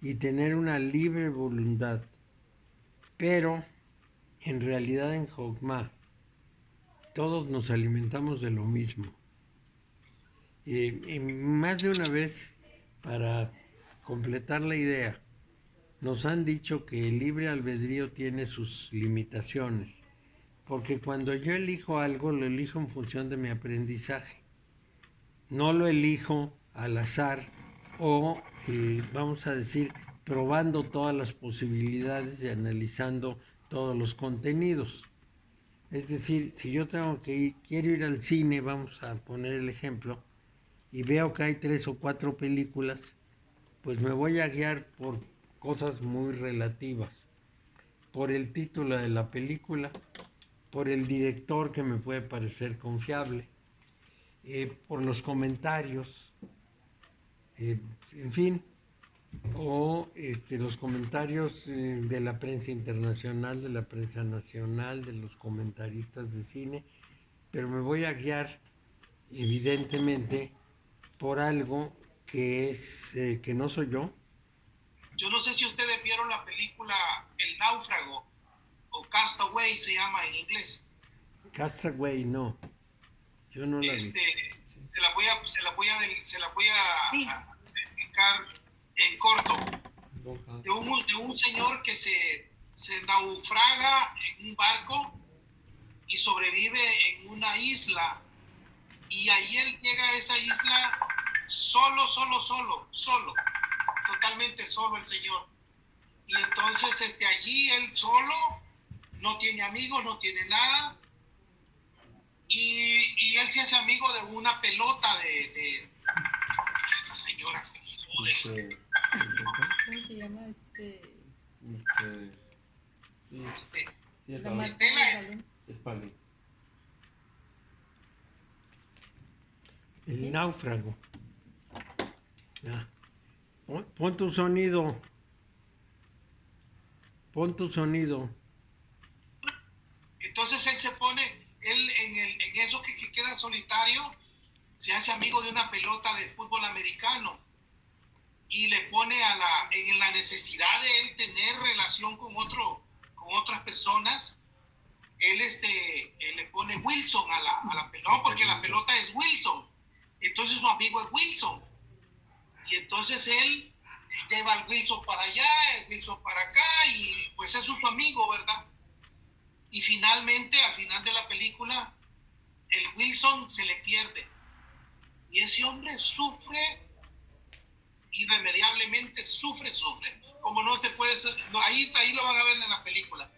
Speaker 1: y tener una libre voluntad, pero en realidad en Jogma todos nos alimentamos de lo mismo. Y más de una vez, para completar la idea, nos han dicho que el libre albedrío tiene sus limitaciones, porque cuando yo elijo algo, lo elijo en función de mi aprendizaje. No lo elijo al azar o, vamos a decir, probando todas las posibilidades y analizando todos los contenidos. Es decir, si yo quiero ir al cine, vamos a poner el ejemplo, y veo que hay 3 o 4 películas, pues me voy a guiar por cosas muy relativas, por el título de la película, por el director que me puede parecer confiable, por los comentarios, en fin, o los comentarios de la prensa internacional, de la prensa nacional, de los comentaristas de cine, pero me voy a guiar evidentemente por algo que es que no soy yo.
Speaker 6: Yo no sé si ustedes vieron la película El Náufrago o Castaway se llama en inglés.
Speaker 1: Castaway, no. Yo no la vi.
Speaker 6: Se la voy a explicar en corto. De un señor que se naufraga en un barco y sobrevive en una isla. Y ahí él llega a esa isla solo, totalmente solo el señor. Y entonces allí él solo, no tiene amigos, no tiene nada. Y él se hace amigo de una pelota de esta señora.
Speaker 2: ¿Cómo se llama
Speaker 4: Sí,
Speaker 2: la
Speaker 4: el
Speaker 6: Estela
Speaker 2: balón?
Speaker 4: Spalding.
Speaker 1: El náufrago. Ya. Pon tu sonido. Pon tu sonido.
Speaker 6: Entonces él se pone, él en eso que queda solitario, se hace amigo de una pelota de fútbol americano y le pone en la necesidad de él tener relación con otras personas. Él le pone Wilson a la pelota, porque la pelota es Wilson. Entonces su amigo es Wilson. Y entonces él lleva al Wilson para allá, el Wilson para acá, y pues es su amigo, ¿verdad? Y finalmente, al final de la película, el Wilson se le pierde. Y ese hombre sufre, irremediablemente sufre. Como no te puedes, no, ahí lo van a ver en la película.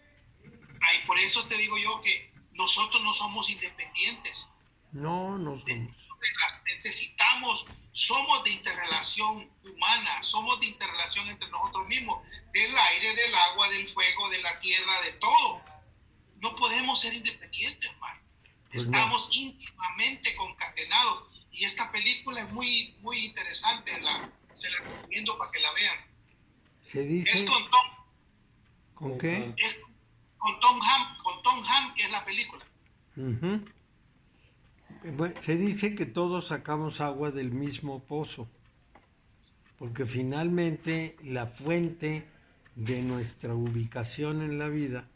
Speaker 6: Ahí, por eso te digo yo que nosotros no somos independientes.
Speaker 1: No, no somos.
Speaker 6: Somos de interrelación humana, somos de interrelación entre nosotros mismos, del aire, del agua, del fuego, de la tierra, de todo. No podemos ser independientes, hermano.
Speaker 1: Pues
Speaker 6: Estamos íntimamente concatenados. Y esta película es muy, muy interesante. Se la recomiendo para que la vean.
Speaker 1: Se dice...
Speaker 6: Es con Tom.
Speaker 1: ¿Con qué?
Speaker 6: Es con Tom Hanks, que es la película.
Speaker 1: Uh-huh. Bueno, se dice que todos sacamos agua del mismo pozo, porque finalmente la fuente de nuestra ubicación en la vida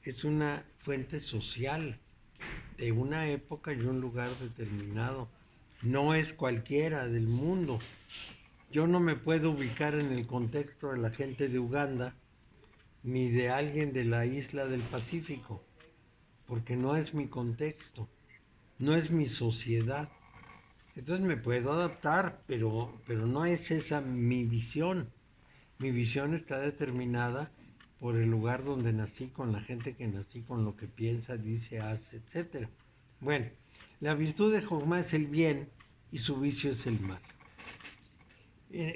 Speaker 1: es una fuente social de una época y un lugar determinado. No es cualquiera del mundo. Yo no me puedo ubicar en el contexto de la gente de Uganda ni de alguien de la isla del Pacífico, porque no es mi contexto, no es mi sociedad. Entonces me puedo adaptar, pero no es esa mi visión. Mi visión está determinada por el lugar donde nací, con la gente que nací, con lo que piensa, dice, hace, etc. Bueno, la virtud de Jogma es el bien y su vicio es el mal.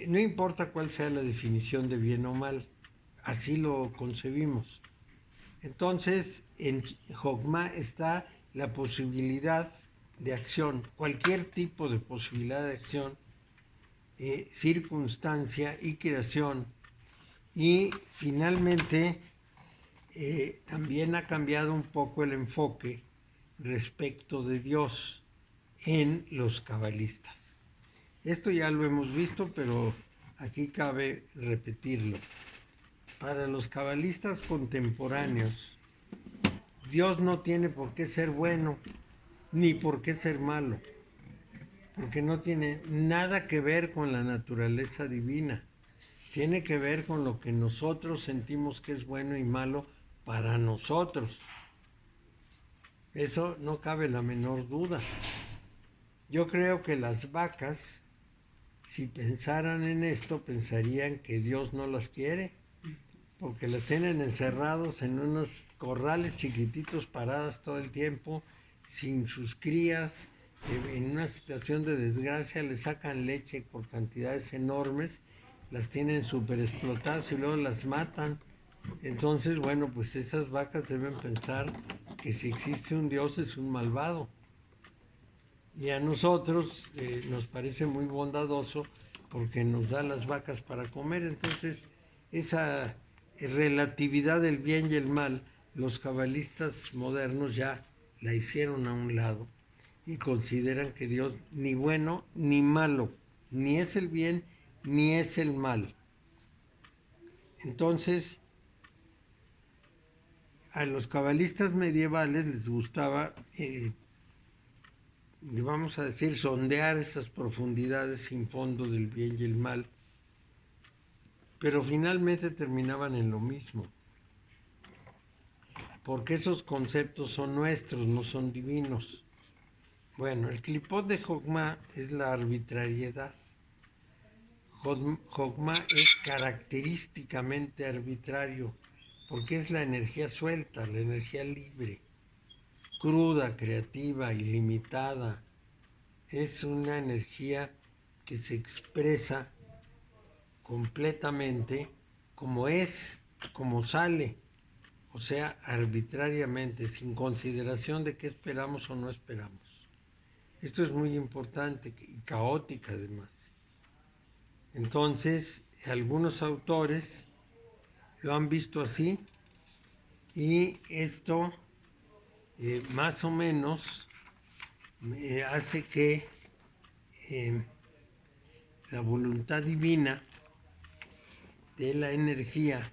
Speaker 1: No importa cuál sea la definición de bien o mal, así lo concebimos. Entonces, en Jogma está la posibilidad de acción, cualquier tipo de posibilidad de acción, circunstancia y creación. Y finalmente, también ha cambiado un poco el enfoque respecto de Dios en los cabalistas. Esto ya lo hemos visto, pero aquí cabe repetirlo. Para los cabalistas contemporáneos, Dios no tiene por qué ser bueno, ni por qué ser malo, porque no tiene nada que ver con la naturaleza divina. Tiene que ver con lo que nosotros sentimos que es bueno y malo para nosotros. Eso no cabe la menor duda. Yo creo que las vacas, si pensaran en esto, pensarían que Dios no las quiere, porque las tienen encerrados en unos corrales chiquititos, paradas todo el tiempo, sin sus crías, en una situación de desgracia, les sacan leche por cantidades enormes, las tienen súper explotadas y luego las matan. Entonces, bueno, pues esas vacas deben pensar que si existe un Dios es un malvado. Y a nosotros nos parece muy bondadoso porque nos da las vacas para comer. Entonces, esa relatividad del bien y el mal, los cabalistas modernos ya la hicieron a un lado y consideran que Dios ni bueno ni malo, ni es el bien ni es el mal. Entonces, a los cabalistas medievales les gustaba, vamos a decir, sondear esas profundidades sin fondo del bien y el mal, pero finalmente terminaban en lo mismo, porque esos conceptos son nuestros, no son divinos. Bueno, el clipot de Jogma es la arbitrariedad. Jogma es característicamente arbitrario, porque es la energía suelta, la energía libre, cruda, creativa, ilimitada. Es una energía que se expresa completamente como es, como sale, o sea, arbitrariamente, sin consideración de qué esperamos o no esperamos. Esto es muy importante y caótica además. Entonces, algunos autores lo han visto así y esto más o menos hace que la voluntad divina de la energía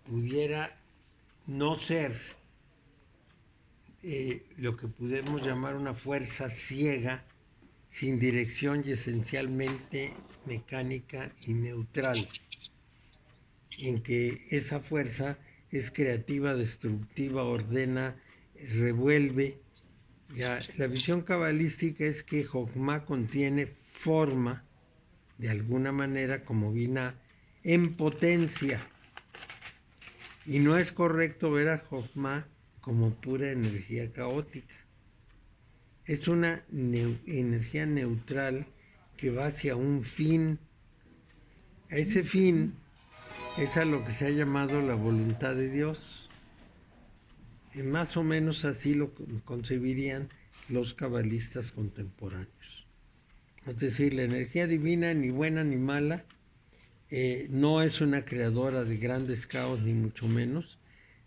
Speaker 1: pudiera no ser lo que podemos llamar una fuerza ciega, sin dirección y esencialmente mecánica y neutral, en que esa fuerza es creativa, destructiva, ordena, revuelve. La visión cabalística es que Jokmá contiene forma, de alguna manera, como Binah, en potencia. Y no es correcto ver a Jokmá como pura energía caótica. Es una energía neutral que va hacia un fin. A ese fin es a lo que se ha llamado la voluntad de Dios. Y más o menos así lo concebirían los cabalistas contemporáneos. Es decir, la energía divina, ni buena ni mala, no es una creadora de grandes caos, ni mucho menos,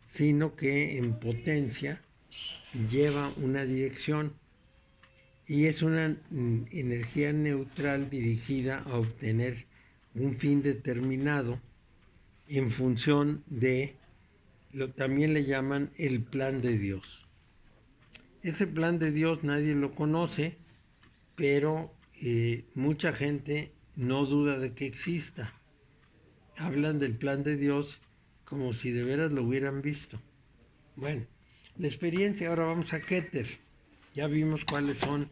Speaker 1: sino que en potencia lleva una dirección y es una energía neutral dirigida a obtener un fin determinado en función de también le llaman el plan de Dios. Ese plan de Dios nadie lo conoce, pero mucha gente no duda de que exista. Hablan del plan de Dios como si de veras lo hubieran visto. Bueno, la experiencia, ahora vamos a Keter. Ya vimos cuáles son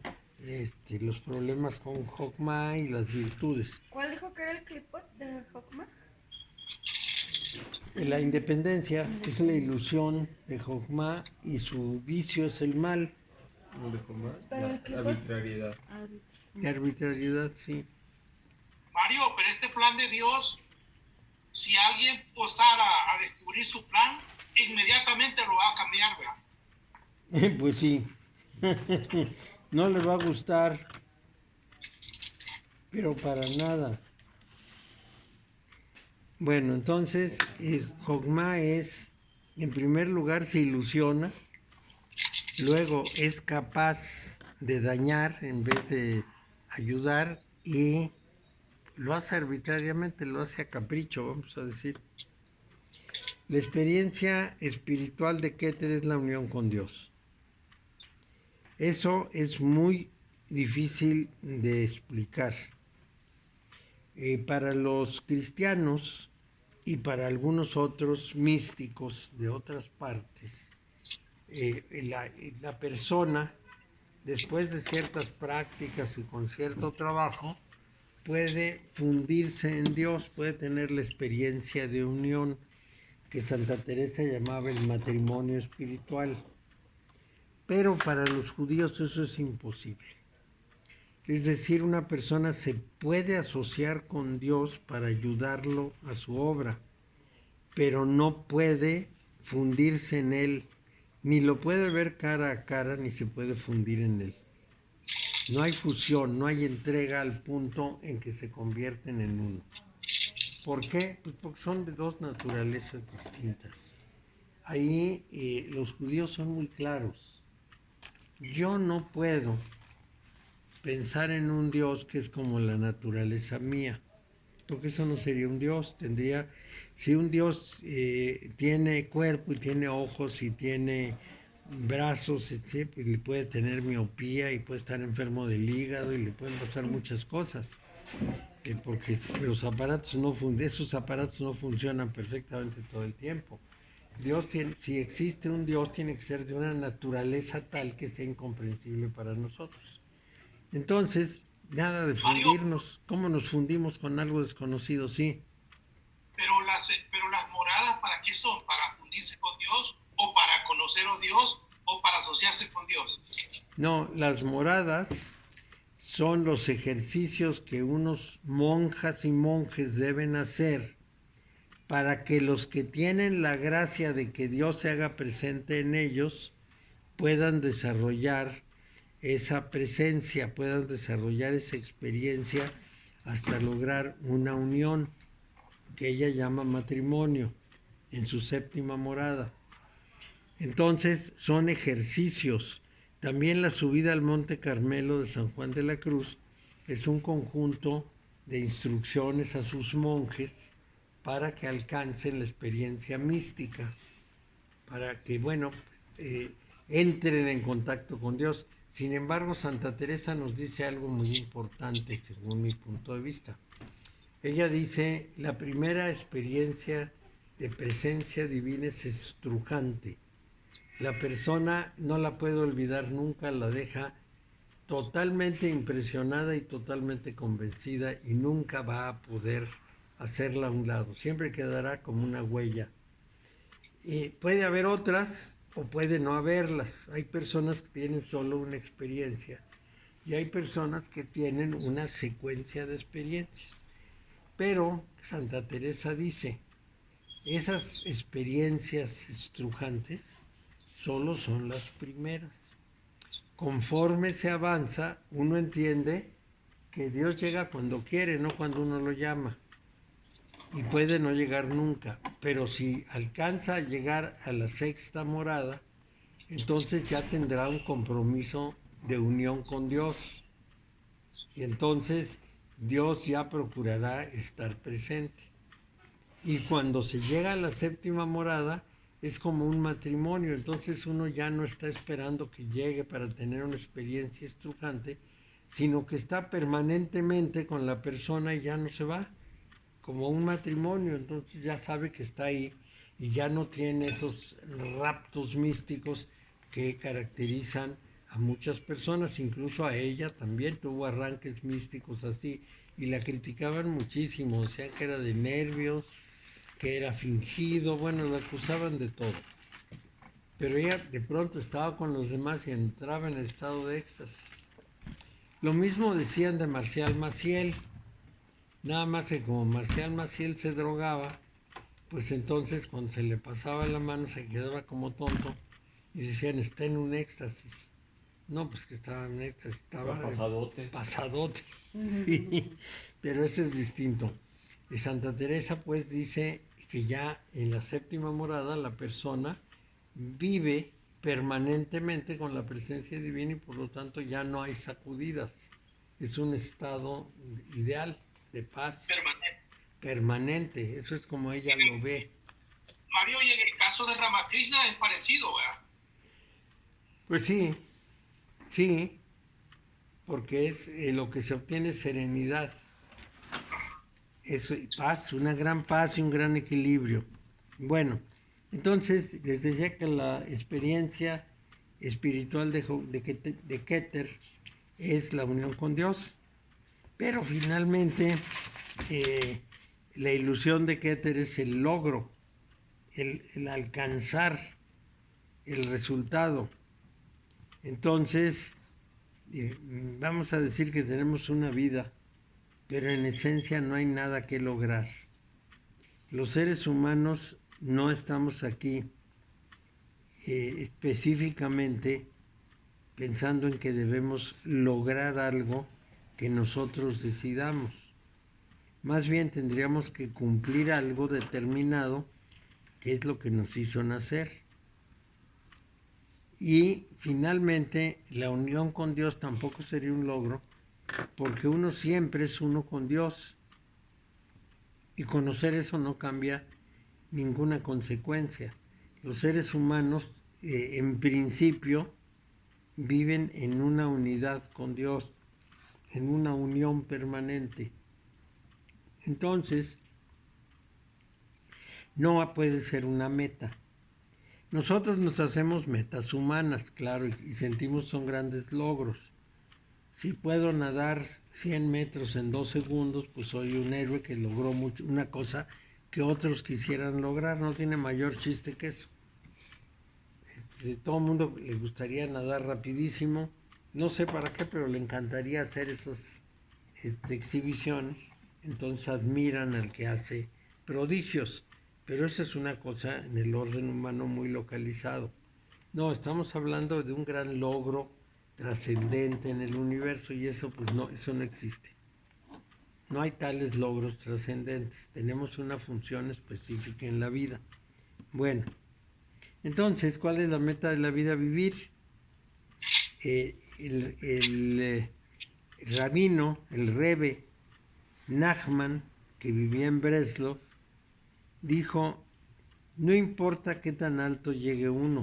Speaker 1: los problemas con Jokmá y las virtudes.
Speaker 2: ¿Cuál dijo que era el clipot de Jokmá?
Speaker 1: La independencia es la ilusión de Jokmá y su vicio es el mal.
Speaker 4: No dejo más.
Speaker 2: Pero
Speaker 4: La
Speaker 2: el clipot-
Speaker 4: arbitrariedad.
Speaker 1: La arbitrariedad, sí.
Speaker 6: Mario, pero este plan de Dios, si alguien osara a descubrir su plan, inmediatamente lo va a cambiar, ¿verdad?
Speaker 1: Pues sí. No le va a gustar, pero para nada. Bueno, entonces, Jokmá es, en primer lugar, se ilusiona, luego es capaz de dañar en vez de ayudar y lo hace arbitrariamente, lo hace a capricho, vamos a decir. La experiencia espiritual de Keter es la unión con Dios. Eso es muy difícil de explicar. Para los cristianos y para algunos otros místicos de otras partes, la persona, después de ciertas prácticas y con cierto trabajo, puede fundirse en Dios, puede tener la experiencia de unión que Santa Teresa llamaba el matrimonio espiritual. Pero para los judíos eso es imposible. Es decir, una persona se puede asociar con Dios para ayudarlo a su obra, pero no puede fundirse en Él, ni lo puede ver cara a cara, ni se puede fundir en Él. No hay fusión, no hay entrega al punto en que se convierten en uno. ¿Por qué? Pues porque son de dos naturalezas distintas. Ahí los judíos son muy claros. Yo no puedo pensar en un Dios que es como la naturaleza mía, porque eso no sería un Dios. Si un Dios tiene cuerpo y tiene ojos y tiene brazos, etc., pues le puede tener miopía y puede estar enfermo del hígado y le pueden pasar muchas cosas, porque esos aparatos no funcionan perfectamente todo el tiempo. Si existe un Dios, tiene que ser de una naturaleza tal que sea incomprensible para nosotros. Entonces, nada de fundirnos. ¿Cómo nos fundimos con algo desconocido? Sí.
Speaker 6: Pero las moradas, ¿para qué son? ¿Para fundirse con Dios? ¿O para conocer a Dios? ¿O para asociarse con Dios?
Speaker 1: No, las moradas son los ejercicios que unos monjas y monjes deben hacer para que los que tienen la gracia de que Dios se haga presente en ellos puedan desarrollar esa presencia, puedan desarrollar esa experiencia hasta lograr una unión que ella llama matrimonio en su séptima morada. Entonces son ejercicios. También la subida al Monte Carmelo de San Juan de la Cruz es un conjunto de instrucciones a sus monjes para que alcancen la experiencia mística, para que, bueno, entren en contacto con Dios. Sin embargo, Santa Teresa nos dice algo muy importante, según mi punto de vista. Ella dice, la primera experiencia de presencia divina es estrujante. La persona no la puede olvidar nunca, la deja totalmente impresionada y totalmente convencida y nunca va a poder hacerla a un lado. Siempre quedará como una huella. Y puede haber otras o puede no haberlas. Hay personas que tienen solo una experiencia y hay personas que tienen una secuencia de experiencias. Pero Santa Teresa dice, esas experiencias estrujantes solo son las primeras. Conforme se avanza, uno entiende que Dios llega cuando quiere, no cuando uno lo llama. Y puede no llegar nunca. Pero si alcanza a llegar a la sexta morada, entonces ya tendrá un compromiso de unión con Dios. Y entonces Dios ya procurará estar presente. Y cuando se llega a la séptima morada, es como un matrimonio. Entonces uno ya no está esperando que llegue para tener una experiencia estrujante, sino que está permanentemente con la persona y ya no se va. Como un matrimonio, entonces ya sabe que está ahí y ya no tiene esos raptos místicos que caracterizan a muchas personas, incluso a ella también tuvo arranques místicos así y la criticaban muchísimo, decían que era de nervios, que era fingido, bueno, la acusaban de todo. Pero ella de pronto estaba con los demás y entraba en el estado de éxtasis. Lo mismo decían de Marcial Maciel. Nada más que como Marcial Maciel se drogaba, pues entonces cuando se le pasaba la mano se quedaba como tonto y decían, está en un éxtasis. No, pues que estaba en éxtasis, estaba
Speaker 4: pasadote.
Speaker 1: Pasadote, sí, pero eso es distinto. Y Santa Teresa pues dice que ya en la séptima morada la persona vive permanentemente con la presencia divina y por lo tanto ya no hay sacudidas. Es un estado ideal de paz permanente. Eso es como ella lo ve.
Speaker 6: Mario, y en el caso de Ramakrishna es parecido, ¿verdad?
Speaker 1: Pues sí, sí, porque es lo que se obtiene es serenidad. Es paz, una gran paz y un gran equilibrio. Bueno, entonces les decía que la experiencia espiritual de Keter es la unión con Dios, pero finalmente la ilusión de Keter es el logro, el alcanzar el resultado. Entonces, vamos a decir que tenemos una vida, pero en esencia no hay nada que lograr. Los seres humanos no estamos aquí específicamente pensando en que debemos lograr algo que nosotros decidamos. Más bien tendríamos que cumplir algo determinado, que es lo que nos hizo nacer. Y finalmente, la unión con Dios tampoco sería un logro, porque uno siempre es uno con Dios. Y conocer eso no cambia ninguna consecuencia. Los seres humanos, en principio, viven en una unidad con Dios, en una unión permanente. Entonces, no puede ser una meta. Nosotros nos hacemos metas humanas, claro, y sentimos son grandes logros. Si puedo nadar 100 metros en 2 segundos, pues soy un héroe que logró una cosa que otros quisieran lograr. No tiene mayor chiste que eso. Todo el mundo le gustaría nadar rapidísimo. No sé para qué, pero le encantaría hacer esas exhibiciones. Entonces admiran al que hace prodigios. Pero eso es una cosa en el orden humano muy localizado. No, estamos hablando de un gran logro trascendente en el universo, y eso pues no, eso no existe. No hay tales logros trascendentes, tenemos una función específica en la vida. Bueno, entonces, ¿cuál es la meta de la vida? Vivir. El rabino, el Rebbe Nachman, que vivía en Breslov, dijo: no importa qué tan alto llegue uno,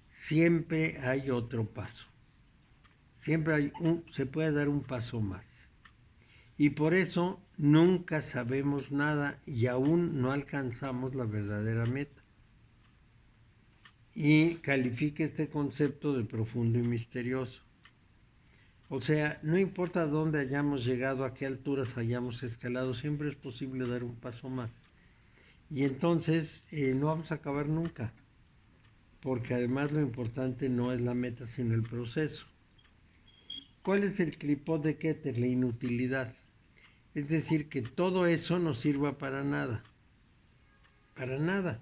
Speaker 1: siempre hay otro paso. Siempre se puede dar un paso más. Y por eso nunca sabemos nada y aún no alcanzamos la verdadera meta. Y califica este concepto de profundo y misterioso. O sea, no importa dónde hayamos llegado, a qué alturas hayamos escalado, siempre es posible dar un paso más. Y entonces no vamos a acabar nunca, porque además lo importante no es la meta, sino el proceso. ¿Cuál es el clipot de Keter? La inutilidad. Es decir, que todo eso no sirva para nada. Para nada.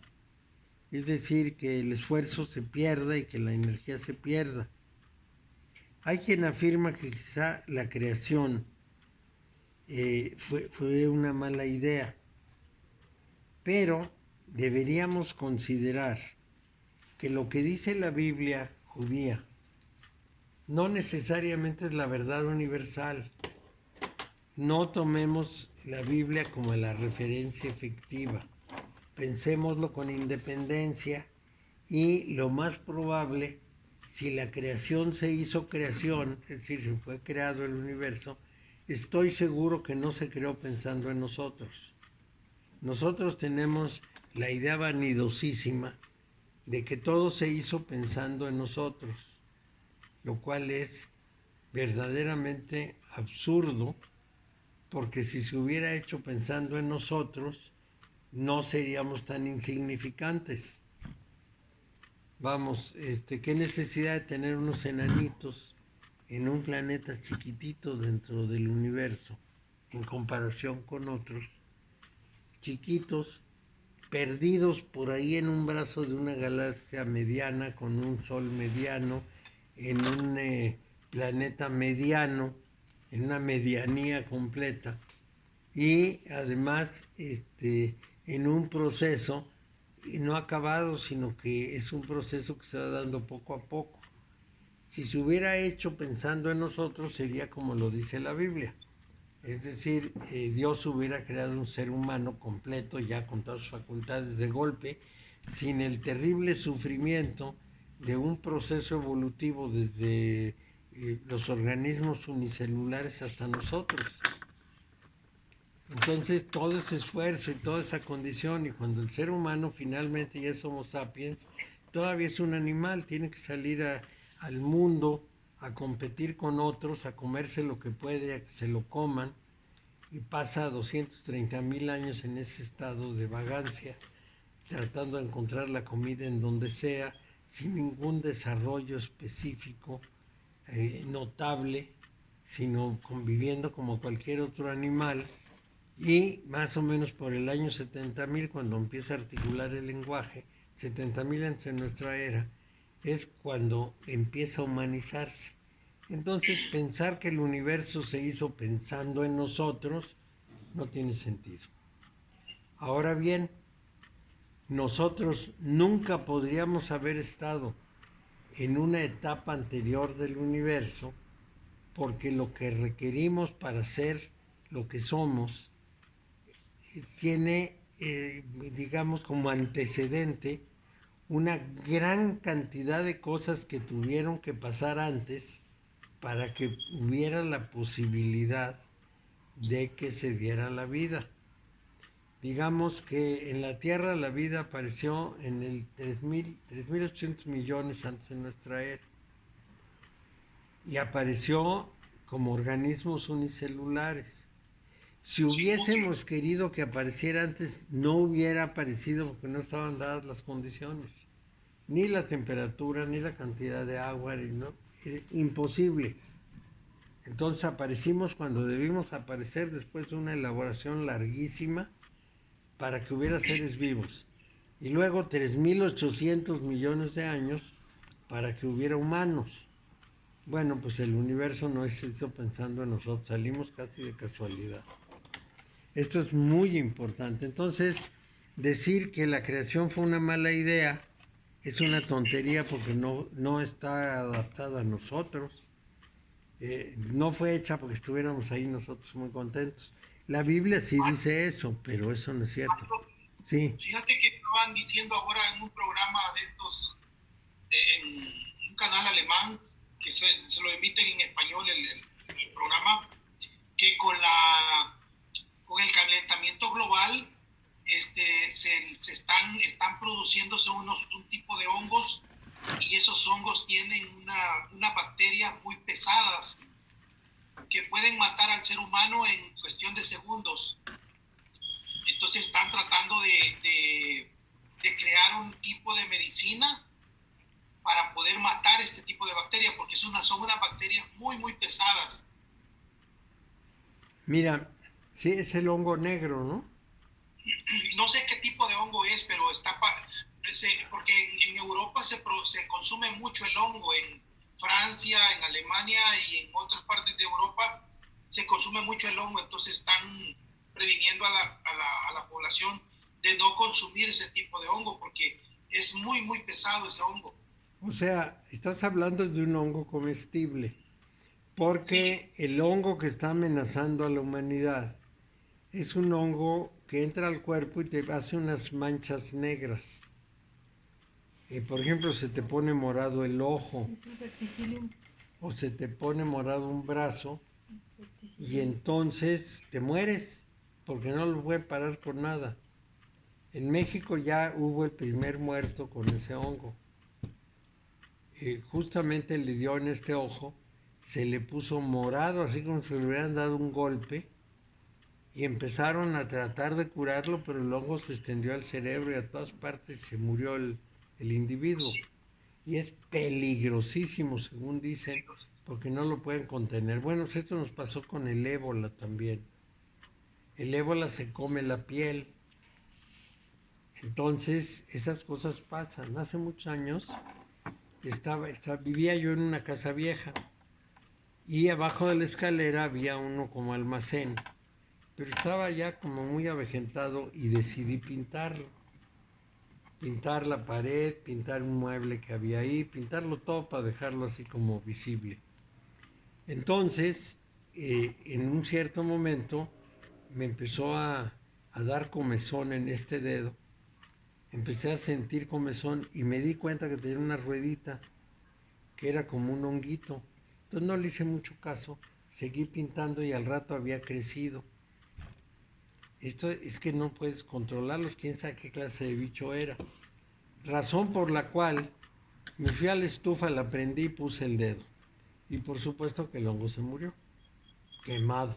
Speaker 1: Es decir, que el esfuerzo se pierda y que la energía se pierda. Hay quien afirma que quizá la creación fue una mala idea, pero deberíamos considerar que lo que dice la Biblia judía no necesariamente es la verdad universal. No tomemos la Biblia como la referencia efectiva. Pensémoslo con independencia y lo más probable, si la creación se hizo creación, es decir, si fue creado el universo, estoy seguro que no se creó pensando en nosotros. Nosotros tenemos la idea vanidosísima de que todo se hizo pensando en nosotros, lo cual es verdaderamente absurdo, porque si se hubiera hecho pensando en nosotros, no seríamos tan insignificantes. Vamos, qué necesidad de tener unos enanitos en un planeta chiquitito dentro del universo, en comparación con otros chiquitos, perdidos por ahí en un brazo de una galaxia mediana, con un sol mediano, en un planeta mediano, en una medianía completa, y además en un proceso no acabado, sino que es un proceso que se va dando poco a poco. Si se hubiera hecho pensando en nosotros, sería como lo dice la Biblia. Es decir, Dios hubiera creado un ser humano completo, ya con todas sus facultades de golpe, sin el terrible sufrimiento de un proceso evolutivo desde los organismos unicelulares hasta nosotros. Entonces, todo ese esfuerzo y toda esa condición, y cuando el ser humano finalmente ya es Homo sapiens, todavía es un animal, tiene que salir al mundo a competir con otros, a comerse lo que puede, a que se lo coman, y pasa 230,000 años en ese estado de vagancia, tratando de encontrar la comida en donde sea, sin ningún desarrollo específico notable, sino conviviendo como cualquier otro animal. Y más o menos por el año 70,000, cuando empieza a articular el lenguaje, 70,000 antes de nuestra era, es cuando empieza a humanizarse. Entonces, pensar que el universo se hizo pensando en nosotros no tiene sentido. Ahora bien, nosotros nunca podríamos haber estado en una etapa anterior del universo, porque lo que requerimos para ser lo que somos tiene, digamos, como antecedente una gran cantidad de cosas que tuvieron que pasar antes para que hubiera la posibilidad de que se diera la vida. Digamos que en la Tierra la vida apareció en el 3.800 millones antes de nuestra era, y apareció como organismos unicelulares. Si hubiésemos querido que apareciera antes, no hubiera aparecido, porque no estaban dadas las condiciones, ni la temperatura, ni la cantidad de agua, ¿no? Imposible. Entonces aparecimos cuando debimos aparecer, después de una elaboración larguísima para que hubiera seres vivos, y luego 3.800 millones de años para que hubiera humanos. Bueno, pues el universo no se hizo pensando en nosotros, salimos casi de casualidad. Esto es muy importante. Entonces, decir que la creación fue una mala idea es una tontería porque no está adaptada a nosotros. No fue hecha porque estuviéramos ahí nosotros muy contentos. La Biblia sí dice eso, pero eso no es cierto. Sí,
Speaker 6: Fíjate que estaban diciendo ahora en un programa de estos, en un canal alemán, que se lo emiten en español el programa, que con el calentamiento global están produciéndose un tipo de hongos, y esos hongos tienen una bacterias muy pesadas que pueden matar al ser humano en cuestión de segundos. Entonces están tratando de crear un tipo de medicina para poder matar este tipo de bacterias, porque son unas bacterias muy, muy pesadas.
Speaker 1: mira, sí es el hongo negro, ¿no?
Speaker 6: No sé qué tipo de hongo es, pero porque en Europa se consume mucho el hongo, en Francia, en Alemania y en otras partes de Europa se consume mucho el hongo, entonces están previniendo a la población de no consumir ese tipo de hongo porque es muy, muy pesado ese hongo.
Speaker 1: O sea, estás hablando de un hongo comestible,
Speaker 6: Sí,
Speaker 1: porque el hongo que está amenazando a la humanidad es un hongo que entra al cuerpo y te hace unas manchas negras. Por ejemplo, se te pone morado el ojo
Speaker 2: Es un verticilio.
Speaker 1: o se te pone morado un brazo y
Speaker 2: Verticilio.
Speaker 1: entonces te mueres porque no lo puede parar con nada. En México ya hubo el primer muerto con ese hongo. Justamente le dio en este ojo, se le puso morado, así como si le hubieran dado un golpe, y empezaron a tratar de curarlo, pero el hongo se extendió al cerebro y a todas partes y se murió el individuo. Y es peligrosísimo, según dicen, porque no lo pueden contener. Bueno, pues esto nos pasó con el ébola también. El ébola se come la piel. Entonces, esas cosas pasan. Hace muchos años vivía yo en una casa vieja y abajo de la escalera había uno como almacén, pero estaba ya como muy avejentado y decidí pintarlo. Pintar la pared, pintar un mueble que había ahí, pintarlo todo para dejarlo así como visible. Entonces, en un cierto momento me empezó a dar comezón en este dedo. Empecé a sentir comezón y me di cuenta que tenía una ruedita que era como un honguito. Entonces no le hice mucho caso, seguí pintando y al rato había crecido. Esto es que no puedes controlarlos, quién sabe qué clase de bicho era. Razón por la cual me fui a la estufa, la prendí y puse el dedo. Y por supuesto que el hongo se murió, quemado,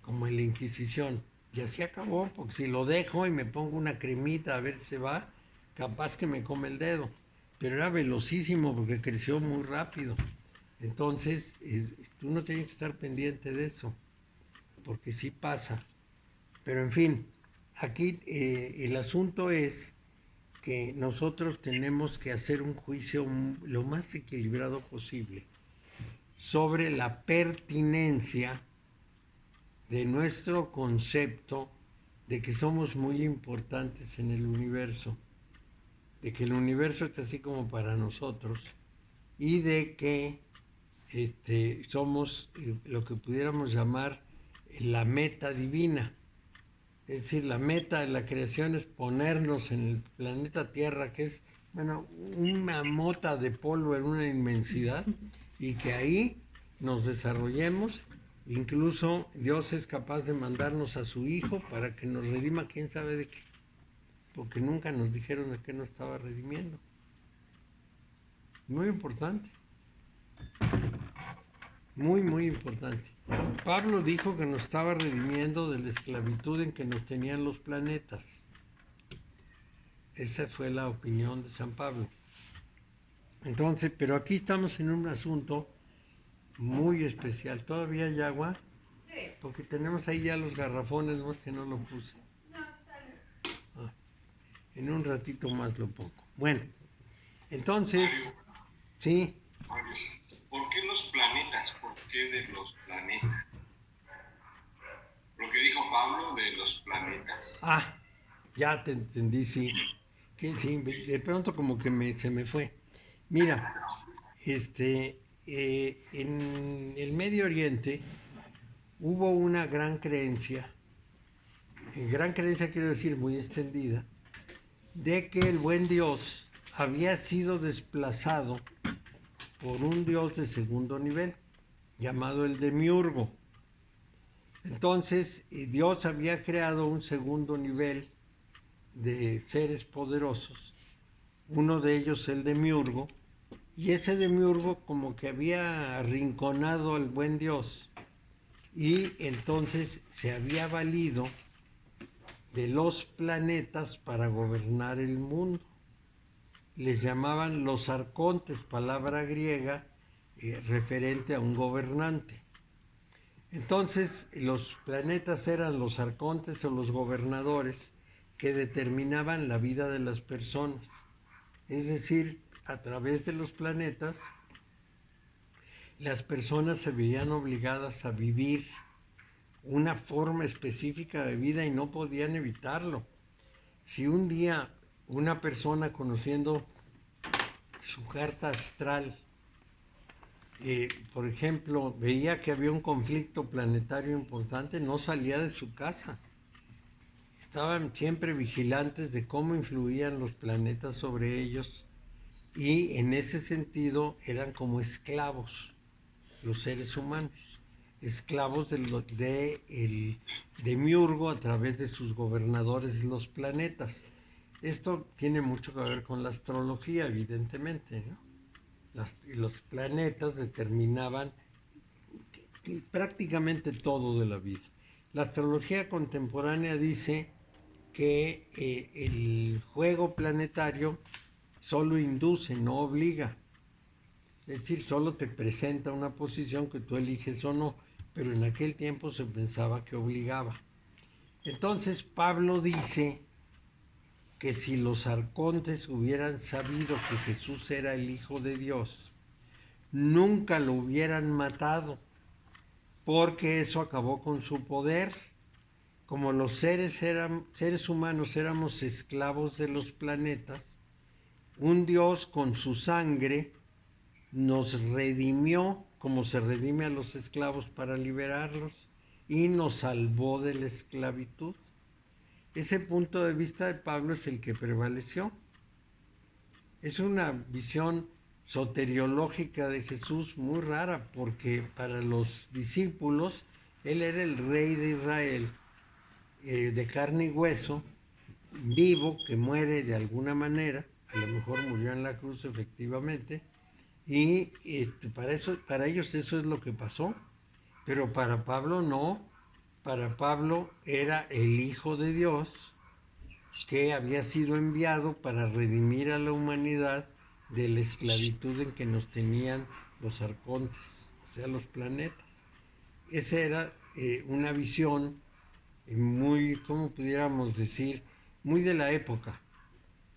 Speaker 1: como en la Inquisición. Y así acabó, porque si lo dejo y me pongo una cremita a ver si se va, capaz que me come el dedo. Pero era velocísimo porque creció muy rápido. Entonces, tú no tienes que estar pendiente de eso, porque sí pasa. Pero en fin, aquí el asunto es que nosotros tenemos que hacer un juicio lo más equilibrado posible sobre la pertinencia de nuestro concepto de que somos muy importantes en el universo, de que el universo está así como para nosotros y de que somos lo que pudiéramos llamar la meta divina. Es decir, la meta de la creación es ponernos en el planeta Tierra, que es, bueno, una mota de polvo en una inmensidad, y que ahí nos desarrollemos. Incluso Dios es capaz de mandarnos a su Hijo para que nos redima quién sabe de qué, porque nunca nos dijeron de qué nos estaba redimiendo. Muy importante. Muy, muy importante. Pablo dijo que nos estaba redimiendo de la esclavitud en que nos tenían los planetas. Esa fue la opinión de San Pablo. Entonces, pero aquí estamos en un asunto muy especial. ¿Todavía hay agua? Sí. Porque tenemos ahí ya los garrafones, no es que no lo puse. Ah, en un ratito más lo pongo. Bueno, entonces, sí.
Speaker 7: ¿Por qué no qué de los planetas? Lo que dijo Pablo de los planetas.
Speaker 1: Ah, ya te entendí, sí. Que sí, de pronto como que se me fue. Mira, en el Medio Oriente hubo una gran creencia quiero decir muy extendida, de que el buen Dios había sido desplazado por un Dios de segundo nivel, llamado el Demiurgo. Entonces, Dios había creado un segundo nivel de seres poderosos, uno de ellos el Demiurgo, y ese Demiurgo como que había arrinconado al buen Dios, y entonces se había valido de los planetas para gobernar el mundo. Les llamaban los arcontes, palabra griega referente a un gobernante. Entonces los planetas eran los arcontes o los gobernadores que determinaban la vida de las personas. Es decir, a través de los planetas, las personas se veían obligadas a vivir una forma específica de vida y no podían evitarlo. Si un día una persona, conociendo su carta astral, por ejemplo, veía que había un conflicto planetario importante, no salía de su casa. Estaban siempre vigilantes de cómo influían los planetas sobre ellos, y en ese sentido eran como esclavos los seres humanos, esclavos del Demiurgo a través de sus gobernadores, los planetas. Esto tiene mucho que ver con la astrología, evidentemente, ¿no? Los planetas determinaban prácticamente todo de la vida. La astrología contemporánea dice que el juego planetario solo induce, no obliga. Es decir, solo te presenta una posición que tú eliges o no, pero en aquel tiempo se pensaba que obligaba. Entonces Pablo dice que si los arcontes hubieran sabido que Jesús era el Hijo de Dios, nunca lo hubieran matado, porque eso acabó con su poder. Como los seres humanos éramos esclavos de los planetas, un Dios con su sangre nos redimió, como se redime a los esclavos para liberarlos, y nos salvó de la esclavitud. Ese punto de vista de Pablo es el que prevaleció. Es una visión soteriológica de Jesús muy rara, porque para los discípulos él era el rey de Israel, de carne y hueso, vivo, que muere de alguna manera, a lo mejor murió en la cruz efectivamente, y para ellos eso es lo que pasó, pero para Pablo no. Para Pablo era el Hijo de Dios que había sido enviado para redimir a la humanidad de la esclavitud en que nos tenían los arcontes, o sea, los planetas. Esa era una visión muy, ¿cómo pudiéramos decir? Muy de la época.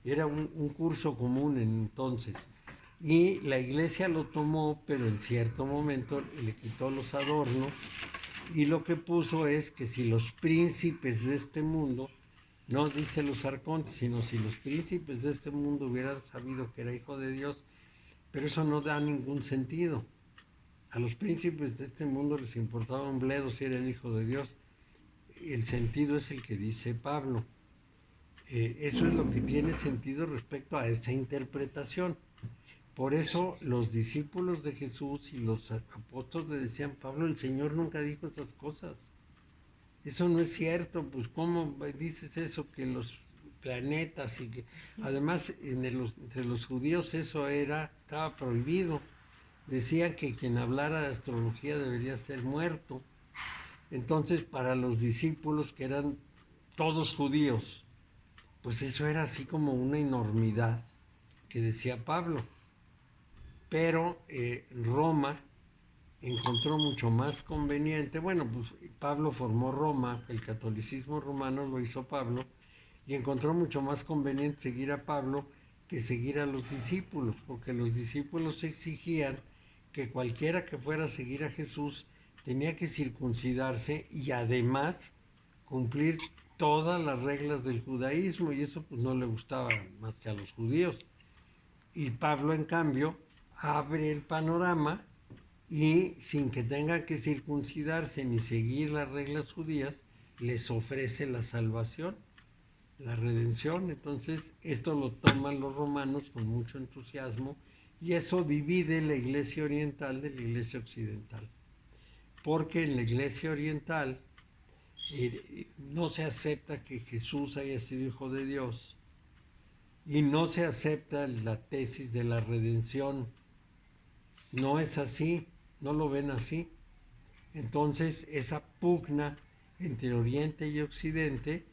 Speaker 1: Era un curso común entonces. Y la iglesia lo tomó, pero en cierto momento le quitó los adornos, y lo que puso es que si los príncipes de este mundo, no dice los arcontes, sino si los príncipes de este mundo hubieran sabido que era Hijo de Dios, pero eso no da ningún sentido. A los príncipes de este mundo les importaba un bledo si era el Hijo de Dios. El sentido es el que dice Pablo. Eso es lo que tiene sentido respecto a esta interpretación. Por eso los discípulos de Jesús y los apóstoles le decían: Pablo, el Señor nunca dijo esas cosas. Eso no es cierto, pues ¿cómo dices eso? Que los planetas y que... Además, entre los judíos eso estaba prohibido. Decían que quien hablara de astrología debería ser muerto. Entonces, para los discípulos, que eran todos judíos, pues eso era así como una enormidad que decía Pablo. Pero Roma encontró mucho más conveniente, pues Pablo formó Roma, el catolicismo romano lo hizo Pablo, y encontró mucho más conveniente seguir a Pablo que seguir a los discípulos, porque los discípulos exigían que cualquiera que fuera a seguir a Jesús tenía que circuncidarse y además cumplir todas las reglas del judaísmo, y eso pues no le gustaba más que a los judíos. Y Pablo, en cambio, abre el panorama y sin que tengan que circuncidarse ni seguir las reglas judías, les ofrece la salvación, la redención. Entonces, esto lo toman los romanos con mucho entusiasmo y eso divide la iglesia oriental de la iglesia occidental. Porque en la iglesia oriental no se acepta que Jesús haya sido hijo de Dios y no se acepta la tesis de la redención. No es así, no lo ven así. Entonces, esa pugna entre Oriente y Occidente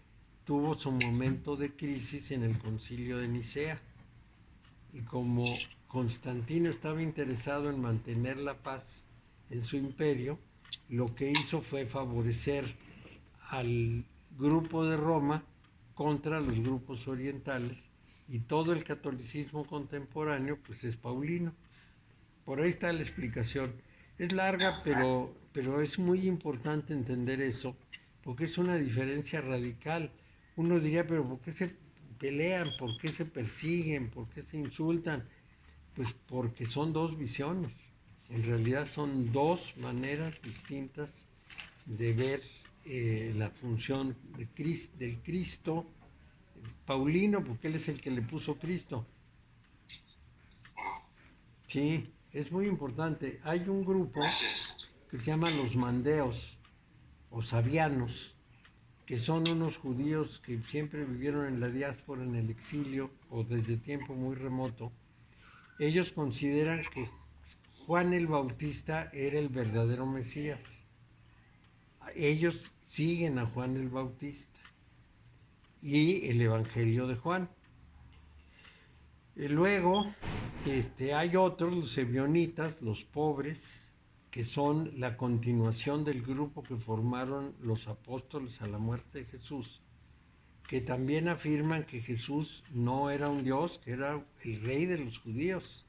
Speaker 1: tuvo su momento de crisis en el Concilio de Nicea. Y como Constantino estaba interesado en mantener la paz en su imperio, lo que hizo fue favorecer al grupo de Roma contra los grupos orientales, y todo el catolicismo contemporáneo pues es paulino. Por ahí está la explicación. Es larga, pero es muy importante entender eso, porque es una diferencia radical. Uno diría, pero ¿por qué se pelean? ¿Por qué se persiguen? ¿Por qué se insultan? Pues porque son dos visiones. En realidad son dos maneras distintas de ver la función del Cristo paulino, porque él es el que le puso Cristo. Sí, es muy importante. Hay un grupo
Speaker 7: Gracias.
Speaker 1: que se llama los mandeos o sabianos, que son unos judíos que siempre vivieron en la diáspora, en el exilio o desde tiempo muy remoto. Ellos consideran que Juan el Bautista era el verdadero Mesías. Ellos siguen a Juan el Bautista y el Evangelio de Juan. Luego hay otros, los ebionitas, los pobres, que son la continuación del grupo que formaron los apóstoles a la muerte de Jesús, que también afirman que Jesús no era un Dios, que era el rey de los judíos,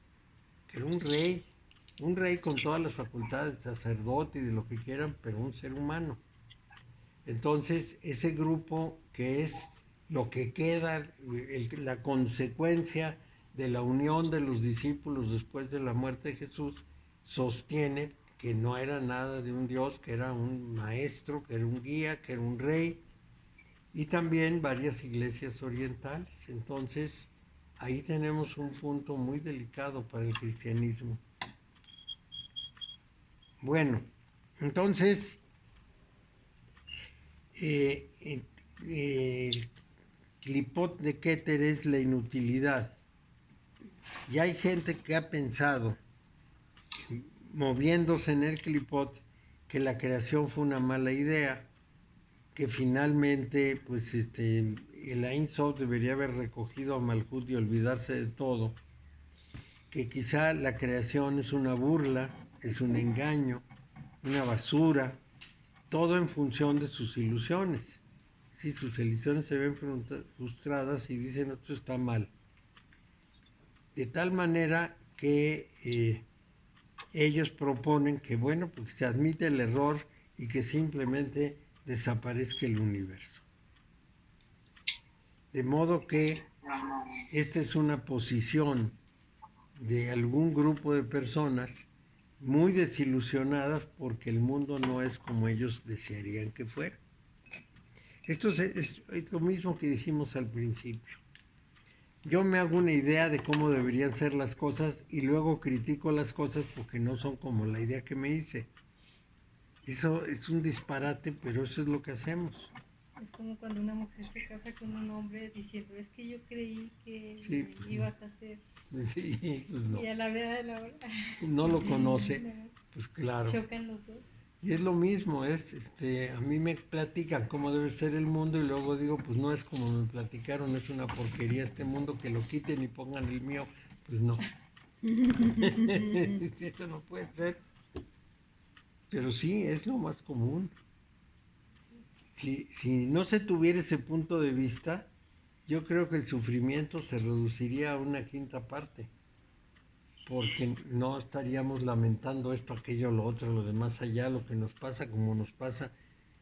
Speaker 1: que era un rey con todas las facultades de sacerdote y de lo que quieran, pero un ser humano. Entonces, ese grupo que es lo que queda, la consecuencia de la unión de los discípulos después de la muerte de Jesús, sostiene que no era nada de un Dios, que era un maestro, que era un guía, que era un rey, y también varias iglesias orientales. Entonces, ahí tenemos un punto muy delicado para el cristianismo. Bueno, entonces, el clipot de Keter es la inutilidad. Y hay gente que ha pensado, moviéndose en el clipot, que la creación fue una mala idea, que finalmente pues el Ein Sof debería haber recogido a Malhut y olvidarse de todo, que quizá la creación es una burla, es un engaño, una basura, todo en función de sus ilusiones. Si sus ilusiones se ven frustradas y dicen esto está mal. De tal manera que ellos proponen que, bueno, pues se admite el error y que simplemente desaparezca el universo. De modo que esta es una posición de algún grupo de personas muy desilusionadas porque el mundo no es como ellos desearían que fuera. Esto es lo mismo que dijimos al principio. Yo me hago una idea de cómo deberían ser las cosas y luego critico las cosas porque no son como la idea que me hice. Eso es un disparate, pero eso es lo que hacemos.
Speaker 2: Es como cuando una mujer se casa con un hombre diciendo, es que yo creí que
Speaker 1: Sí, pues
Speaker 2: ibas a hacer.
Speaker 1: Sí, pues no.
Speaker 2: Y a la verdad de la hora.
Speaker 1: No lo conoce, pues claro.
Speaker 2: Chocan los dos.
Speaker 1: Y es lo mismo, a mí me platican cómo debe ser el mundo y luego digo, pues no es como me platicaron, es una porquería este mundo, que lo quiten y pongan el mío. Pues no. Esto no puede ser. Pero sí, es lo más común. Si no se tuviera ese punto de vista, yo creo que el sufrimiento se reduciría a una quinta parte. porque no estaríamos lamentando esto, aquello, lo otro, lo demás allá, lo que nos pasa, como nos pasa,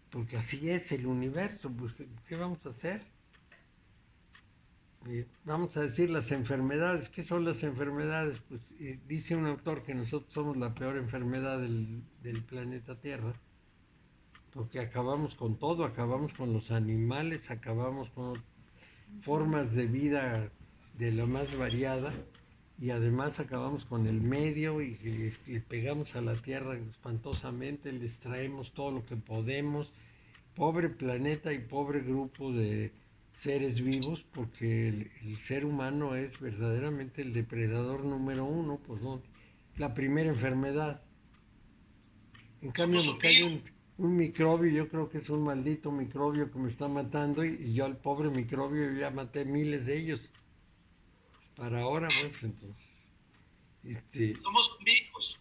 Speaker 1: porque así es el universo, pues ¿qué vamos a hacer? Vamos a decir las enfermedades. ¿Qué son las enfermedades? Pues dice un autor que nosotros somos la peor enfermedad del planeta Tierra, porque acabamos con todo, acabamos con los animales, acabamos con formas de vida de lo más variada, y además acabamos con el medio y le pegamos a la Tierra espantosamente, les traemos todo lo que podemos. Pobre planeta y pobre grupo de seres vivos, porque el ser humano es verdaderamente el depredador número uno, pues no, la primera enfermedad. En cambio me cae un microbio, yo creo que es un maldito microbio que me está matando, y yo al pobre microbio ya maté miles de ellos. Para ahora, bueno, pues entonces,
Speaker 6: Somos vivos.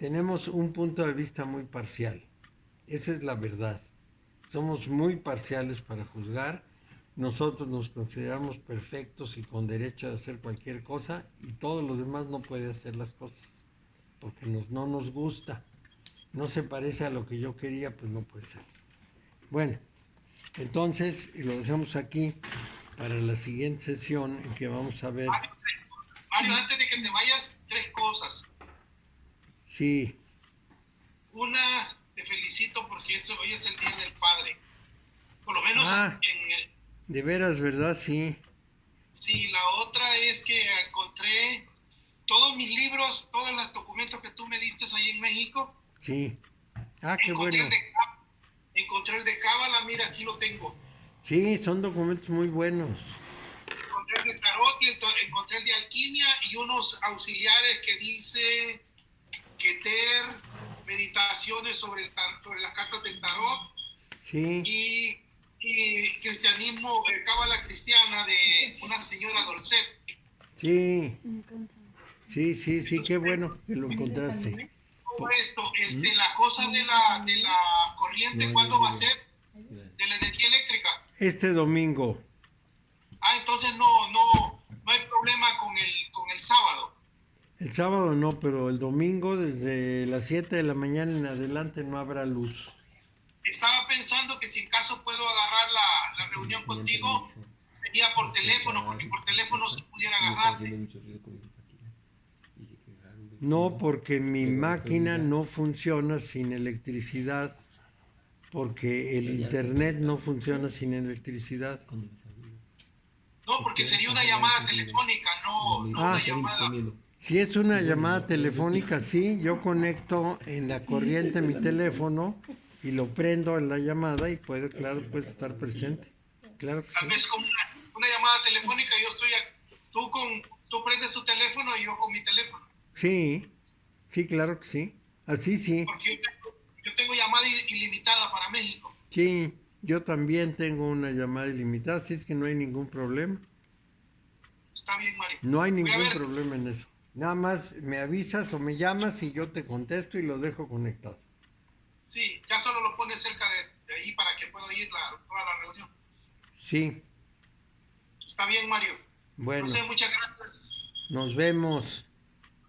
Speaker 1: tenemos un punto de vista muy parcial. Esa es la verdad. Somos muy parciales para juzgar. Nosotros nos consideramos perfectos y con derecho a hacer cualquier cosa, y todos los demás no pueden hacer las cosas porque no nos gusta. No se parece a lo que yo quería, pues no puede ser. Bueno, entonces lo dejamos aquí para la siguiente sesión, en que vamos a ver.
Speaker 6: Mario, antes de que te vayas, 3 cosas.
Speaker 1: Sí,
Speaker 6: Una, te felicito porque hoy es el Día del Padre. Por lo menos
Speaker 1: de veras, ¿verdad? Sí.
Speaker 6: Sí, la otra es que encontré todos mis libros, todos los documentos que tú me diste ahí en México.
Speaker 1: Sí. Qué
Speaker 6: encontré
Speaker 1: bueno.
Speaker 6: Encontré el de Cábala, mira, aquí lo tengo.
Speaker 1: Sí, son documentos muy buenos.
Speaker 6: Encontré el de Tarot y encontré el de Alquimia y unos auxiliares que dice Keter, meditaciones sobre las cartas del Tarot.
Speaker 1: Sí.
Speaker 6: Y cristianismo, Cábala cristiana de una señora Dolcet.
Speaker 1: Sí. Sí, qué bueno que lo encontraste.
Speaker 6: Todo esto, la cosa de la corriente, ¿cuándo va a ser? De la energía eléctrica.
Speaker 1: Este domingo.
Speaker 6: Entonces no hay problema con el sábado.
Speaker 1: El sábado no, pero el domingo desde las 7 de la mañana en adelante no habrá luz.
Speaker 6: Estaba pensando que si en caso puedo agarrar la reunión contigo, sería por teléfono, porque por teléfono se pudiera agarrar.
Speaker 1: No, porque mi máquina no funciona sin electricidad, porque el internet no funciona sin electricidad.
Speaker 6: No, porque sería una llamada telefónica, no una llamada.
Speaker 1: Si es una llamada telefónica, sí, yo conecto en la corriente mi teléfono y lo prendo en la llamada y puede estar presente. Claro que
Speaker 6: Tal vez como una llamada telefónica, yo estoy tú prendes tu teléfono y yo con mi teléfono.
Speaker 1: Sí, claro que sí. Así sí.
Speaker 6: Porque yo tengo llamada ilimitada para México.
Speaker 1: Sí, yo también tengo una llamada ilimitada, así es que no hay ningún problema.
Speaker 6: Está bien, Mario.
Speaker 1: No hay ningún problema en eso. Nada más me avisas o me llamas y yo te contesto y lo dejo conectado.
Speaker 6: Sí, ya solo lo pones cerca de ahí para que pueda ir toda la reunión.
Speaker 1: Sí.
Speaker 6: Está bien, Mario.
Speaker 1: Bueno.
Speaker 6: No sé, muchas gracias.
Speaker 1: Nos vemos.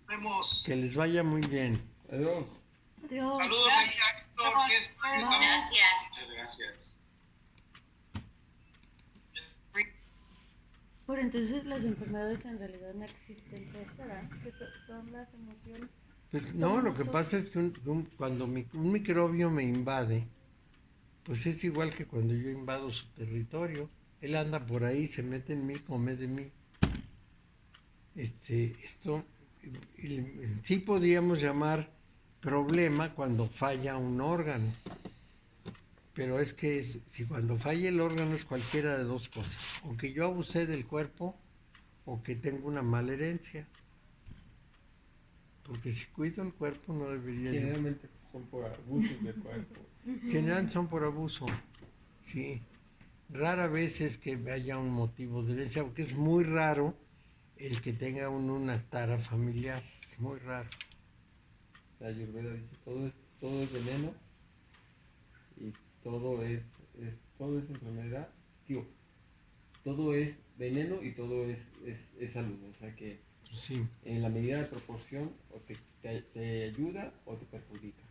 Speaker 6: Nos vemos.
Speaker 1: Que les vaya muy bien.
Speaker 4: Adiós.
Speaker 2: Dios.
Speaker 6: Saludos ahí a Héctor, que es
Speaker 3: Gracias.
Speaker 7: Gracias.
Speaker 2: Pero entonces las enfermedades en realidad no existen, ¿será? Que son las emociones.
Speaker 1: Pues no, lo que pasa es que cuando un microbio me invade, pues es igual que cuando yo invado su territorio. Él anda por ahí, se mete en mí, come de mí. Esto sí podríamos llamar problema cuando falla un órgano. Pero es que si cuando falla el órgano es cualquiera de dos cosas. O que yo abusé del cuerpo o que tengo una mala herencia. Porque si cuido el cuerpo no debería yo.
Speaker 4: Generalmente son por abusos del cuerpo.
Speaker 1: Generalmente son por abuso, sí. Rara vez es que haya un motivo de herencia, porque es muy raro el que tenga una tara familiar. Es muy raro.
Speaker 4: La Ayurveda dice todo es veneno y todo es enfermedad. Digo, todo es veneno y todo es salud. O sea que
Speaker 1: Pues sí.
Speaker 4: En la medida de proporción, o te ayuda o te perjudica.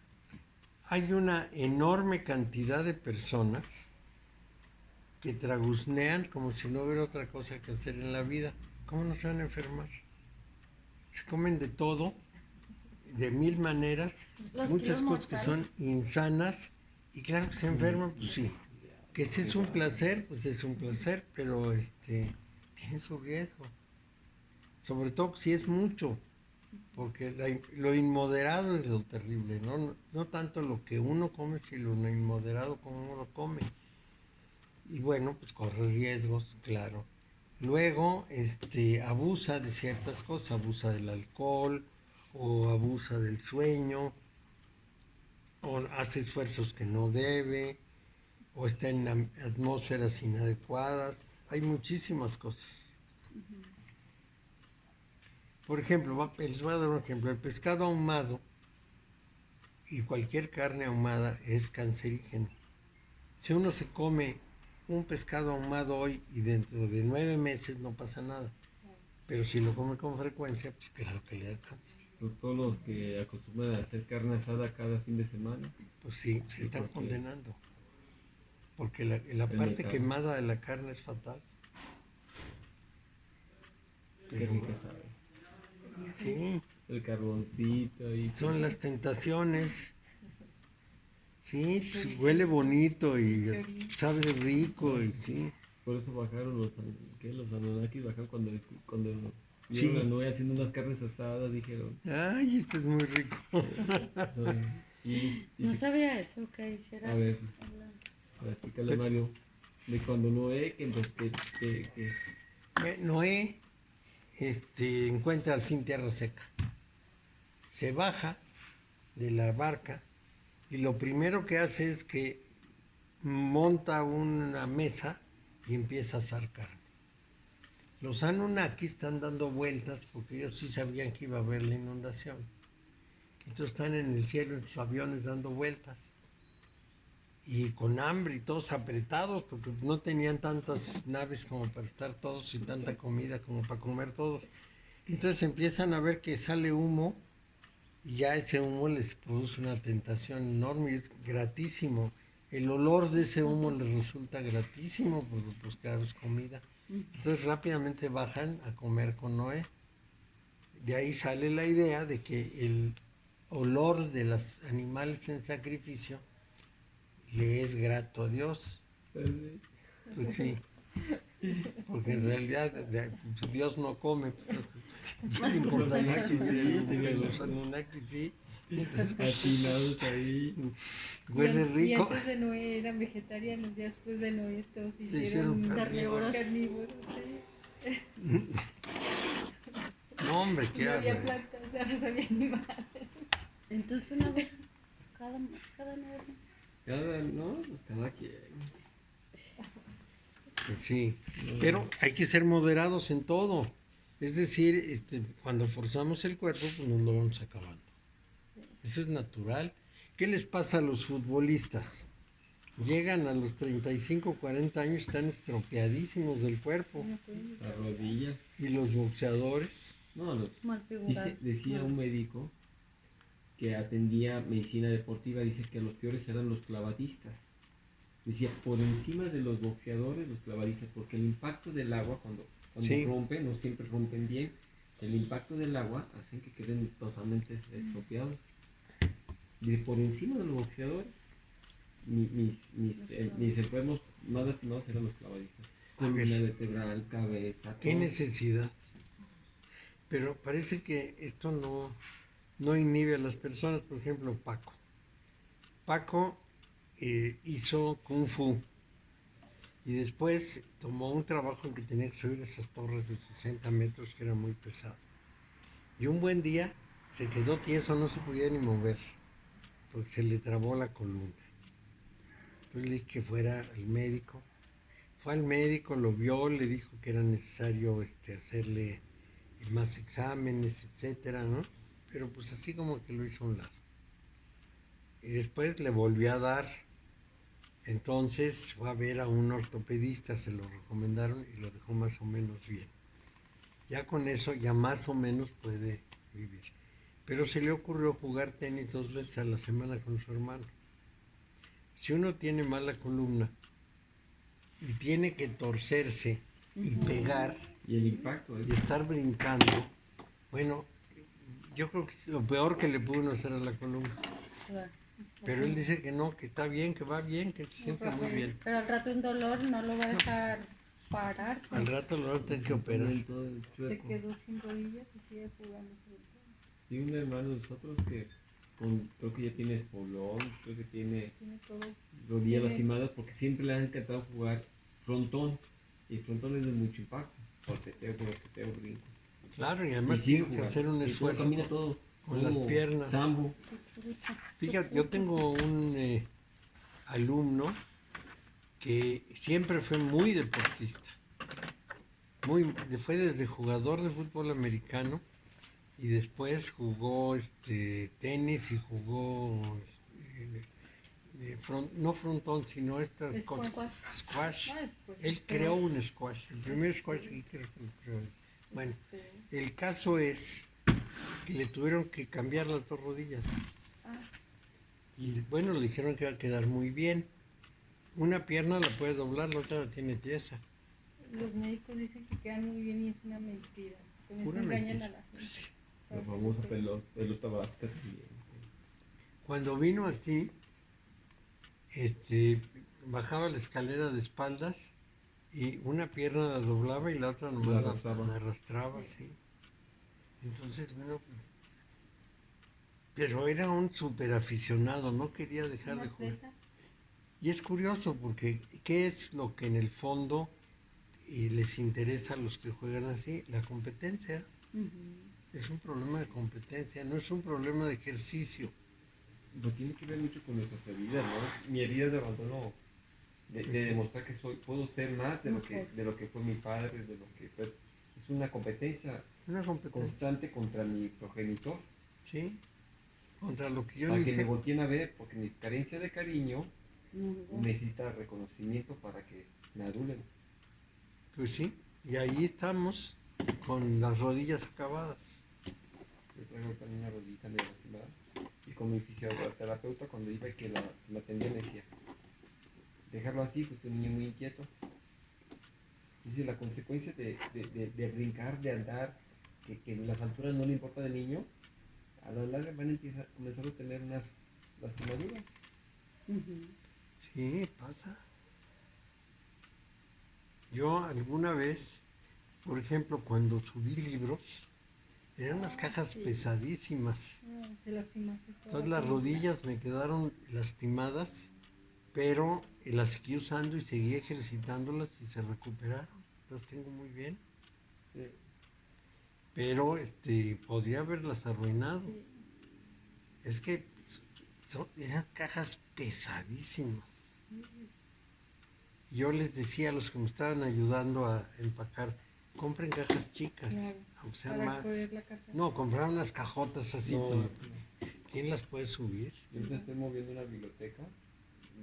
Speaker 1: Hay una enorme cantidad de personas que traguznean como si no hubiera otra cosa que hacer en la vida. ¿Cómo no se van a enfermar? Se comen de todo, de mil maneras,
Speaker 2: Los
Speaker 1: muchas
Speaker 2: kilos
Speaker 1: cosas que son
Speaker 2: mortales.
Speaker 1: insanas, y claro que se enferman, pues sí. Que ese es un placer, pues es un placer, pero tiene su riesgo. Sobre todo si es mucho, porque lo inmoderado es lo terrible, no tanto lo que uno come, sino lo inmoderado como uno lo come. Y bueno, pues corre riesgos, claro. Luego, abusa de ciertas cosas, abusa del alcohol, o abusa del sueño, o hace esfuerzos que no debe, o está en atmósferas inadecuadas. Hay muchísimas cosas. Por ejemplo, les voy a dar un ejemplo. El pescado ahumado y cualquier carne ahumada es cancerígeno. Si uno se come un pescado ahumado hoy y dentro de 9 meses no pasa nada. Pero si lo come con frecuencia, pues claro que le da cáncer.
Speaker 4: Todos los que acostumbran a hacer carne asada cada fin de semana.
Speaker 1: Pues sí, se
Speaker 4: Sí,
Speaker 1: están
Speaker 4: porque
Speaker 1: condenando. Porque la parte
Speaker 4: mercado.
Speaker 1: quemada de la carne es fatal.
Speaker 4: Qué
Speaker 1: Pero
Speaker 4: rica sabe.
Speaker 1: sí,
Speaker 4: El carboncito y
Speaker 1: son las tentaciones. Sí, pues, huele bonito y sabe rico y sí.
Speaker 4: por eso bajaron los Anunnakis bajaron cuando
Speaker 1: Sí.
Speaker 4: vieron a Noé haciendo unas carnes asadas, dijeron.
Speaker 1: Ay, esto es muy rico.
Speaker 4: Y
Speaker 2: No
Speaker 4: se-
Speaker 2: sabía eso, que hiciera.
Speaker 4: A ver. Platícale, Mario, de cuando Noé que
Speaker 1: Noé encuentra al fin tierra seca. Se baja de la barca y lo primero que hace es que monta una mesa y empieza a asar carne. Los Anunnaki están dando vueltas porque ellos sí sabían que iba a haber la inundación. Entonces están en el cielo en sus aviones dando vueltas. Y con hambre y todos apretados porque no tenían tantas naves como para estar todos y tanta comida como para comer todos. Entonces empiezan a ver que sale humo y ya ese humo les produce una tentación enorme y es gratísimo. El olor de ese humo les resulta gratísimo porque pues claro es comida. Entonces rápidamente bajan a comer con Noé. De ahí sale la idea de que el olor de los animales en sacrificio le es grato a Dios. Pues sí, porque en realidad pues, Dios no come, ¿qué le importaría si los Anunnaki sí? Entonces,
Speaker 4: atinados ahí.
Speaker 1: huele
Speaker 8: Y
Speaker 1: rico.
Speaker 8: antes de Noé eran vegetarianos, ya después de Noé todos se
Speaker 1: hicieron
Speaker 8: hicieron
Speaker 2: carnívoros.
Speaker 8: carnívoros, sí.
Speaker 1: No, hombre,
Speaker 8: No
Speaker 1: qué
Speaker 8: había
Speaker 1: arre.
Speaker 8: plantas, o sea, no había animales.
Speaker 2: Entonces una vez cada 9 meses.
Speaker 4: No, pues cada quien.
Speaker 1: Pues sí, pero hay que ser moderados en todo. Es decir, cuando forzamos el cuerpo, pues nos lo vamos acabando. Eso es natural. ¿Qué les pasa a los futbolistas? Llegan a los 35, 40 años, están estropeadísimos del cuerpo.
Speaker 4: Las rodillas.
Speaker 1: ¿Y los boxeadores?
Speaker 4: No,
Speaker 2: Mal figurado.
Speaker 4: decía un médico que atendía medicina deportiva, dice que los peores eran los clavadistas. Decía, por encima de los boxeadores, los clavadistas, porque el impacto del agua, cuando
Speaker 1: Sí.
Speaker 4: rompen, no siempre rompen bien, el impacto del agua hacen que queden totalmente estropeados. Dice, por encima de los boxeadores, mis enfermos más lastimados eran los clavadistas. Columna vertebral, cabeza,
Speaker 1: ¿Qué
Speaker 4: todo.
Speaker 1: necesidad? Pero parece que esto no inhibe a las personas. Por ejemplo, Paco hizo Kung Fu y después tomó un trabajo en que tenía que subir esas torres de 60 metros que era muy pesado. Y un buen día se quedó tieso, no se podía ni mover porque se le trabó la columna. Entonces le dije que fuera al médico. Fue al médico, lo vio, le dijo que era necesario hacerle más exámenes, etcétera, ¿no? Pero pues así como que lo hizo a un lado. Y después le volvió a dar. Entonces fue a ver a un ortopedista, se lo recomendaron y lo dejó más o menos bien. Ya con eso ya más o menos puede vivir. Pero se le ocurrió jugar tenis 2 veces a la semana con su hermano. Si uno tiene mala columna y tiene que torcerse y pegar
Speaker 4: Y el impacto
Speaker 1: y estar brincando, bueno, yo creo que es lo peor que le pudo uno hacer a la columna.
Speaker 2: Claro.
Speaker 1: Pero él dice que no, que está bien, que va bien, que se siente muy bien.
Speaker 2: Pero al rato un dolor no lo va a dejar pararse.
Speaker 1: Al rato lo van a tener que operar.
Speaker 4: todo el
Speaker 8: Se
Speaker 4: chueco.
Speaker 8: quedó sin rodillas y sigue jugando fútbol.
Speaker 4: Y un hermano de nosotros que creo que ya tiene espolón, creo que tiene
Speaker 8: Tiene todo.
Speaker 4: rodillas
Speaker 8: Tiene-
Speaker 4: lastimadas porque siempre le han encantado jugar frontón. Y el frontón es de mucho impacto. Golpeteo, brinco.
Speaker 1: Claro, y
Speaker 4: Y
Speaker 1: además
Speaker 4: sigue
Speaker 1: tiene que
Speaker 4: jugando.
Speaker 1: hacer un
Speaker 4: Y todo
Speaker 1: esfuerzo
Speaker 4: camina todo.
Speaker 1: con las
Speaker 4: como
Speaker 1: piernas.
Speaker 4: Sambo.
Speaker 1: Fíjate, yo tengo un alumno que siempre fue muy deportista. Fue desde jugador de fútbol americano y después jugó tenis y jugó no frontón, sino estas
Speaker 8: Squash.
Speaker 1: cosas. Squash.
Speaker 8: Ah, pues,
Speaker 1: Él creó un squash, el primer squash que creo que lo creó él. Bueno, el caso es que le tuvieron que cambiar las 2 rodillas. Y bueno, le dijeron que iba a quedar muy bien. Una pierna la puede doblar, la otra la tiene tiesa.
Speaker 8: Los médicos dicen que quedan muy bien y es una mentira. Con eso
Speaker 1: Pura
Speaker 8: engañan
Speaker 1: mentira.
Speaker 8: a la gente.
Speaker 4: La
Speaker 8: Para que
Speaker 4: famosa
Speaker 8: se pegue.
Speaker 4: pelota vasca también.
Speaker 1: Cuando vino aquí, bajaba la escalera de espaldas y una pierna la doblaba y la otra nomás la arrastraba, sí. Entonces, bueno, pues, pero era un súper aficionado, no quería dejar
Speaker 8: Un
Speaker 1: de jugar.
Speaker 8: atleta.
Speaker 1: Y es curioso porque, ¿qué es lo que en el fondo les interesa a los que juegan así? La competencia. Es un problema de competencia, no es un problema de ejercicio.
Speaker 4: Pero tiene que ver mucho con nuestras heridas, ¿no? Mi herida de abandono, de demostrar que puedo ser más de lo que fue mi padre, de lo que fue. Es una competencia
Speaker 1: Una competencia,
Speaker 4: constante contra mi progenitor.
Speaker 1: ¿sí? Contra lo que yo
Speaker 4: Para
Speaker 1: no
Speaker 4: que me
Speaker 1: hice.
Speaker 4: volteen a ver, porque mi carencia de cariño necesita reconocimiento para que me adulen.
Speaker 1: Pues sí, y ahí estamos con las rodillas acabadas.
Speaker 4: Yo traigo también una rodillita medio lastimada. Y con mi fisioterapeuta, cuando iba y que la atendía, me decía: dejarlo así, pues un niño muy inquieto. Dice, la consecuencia de brincar, de andar, que las alturas no le importa de niño, a la larga van a comenzar a tener unas lastimaduras.
Speaker 1: Sí, pasa. Yo alguna vez, por ejemplo, cuando subí libros, eran unas cajas pesadísimas.
Speaker 8: Te lastimaste.
Speaker 1: Entonces las rodillas me quedaron lastimadas, pero las seguí usando y seguí ejercitándolas y se recuperaron. Las tengo muy bien.
Speaker 4: Sí.
Speaker 1: Pero podría haberlas arruinado. Es que eran cajas pesadísimas. Yo les decía a los que me estaban ayudando a empacar, compren cajas chicas,
Speaker 8: Claro,
Speaker 1: aunque sean
Speaker 8: para
Speaker 1: más.
Speaker 8: poder la caja.
Speaker 1: No, comprar unas cajotas así.
Speaker 4: No,
Speaker 1: pues,
Speaker 4: sí.
Speaker 1: ¿quién las puede subir?
Speaker 4: Yo ahorita estoy moviendo una biblioteca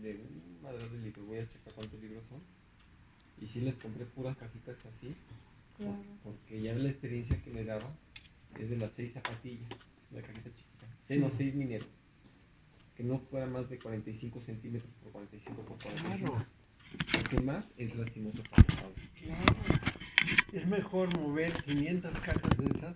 Speaker 4: de un madral de libros. Voy a checar cuántos libros son. Y sí les compré puras cajitas así,
Speaker 8: Claro.
Speaker 4: porque ya la experiencia que me daba es de las 6 zapatillas. Es una cajita chiquita. Seno 6 minero. Que no fuera más de 45 centímetros por 45 por 45.
Speaker 1: Claro,
Speaker 4: Porque más es lastimoso para el padre.
Speaker 1: claro. Es mejor mover 500 cajas de esas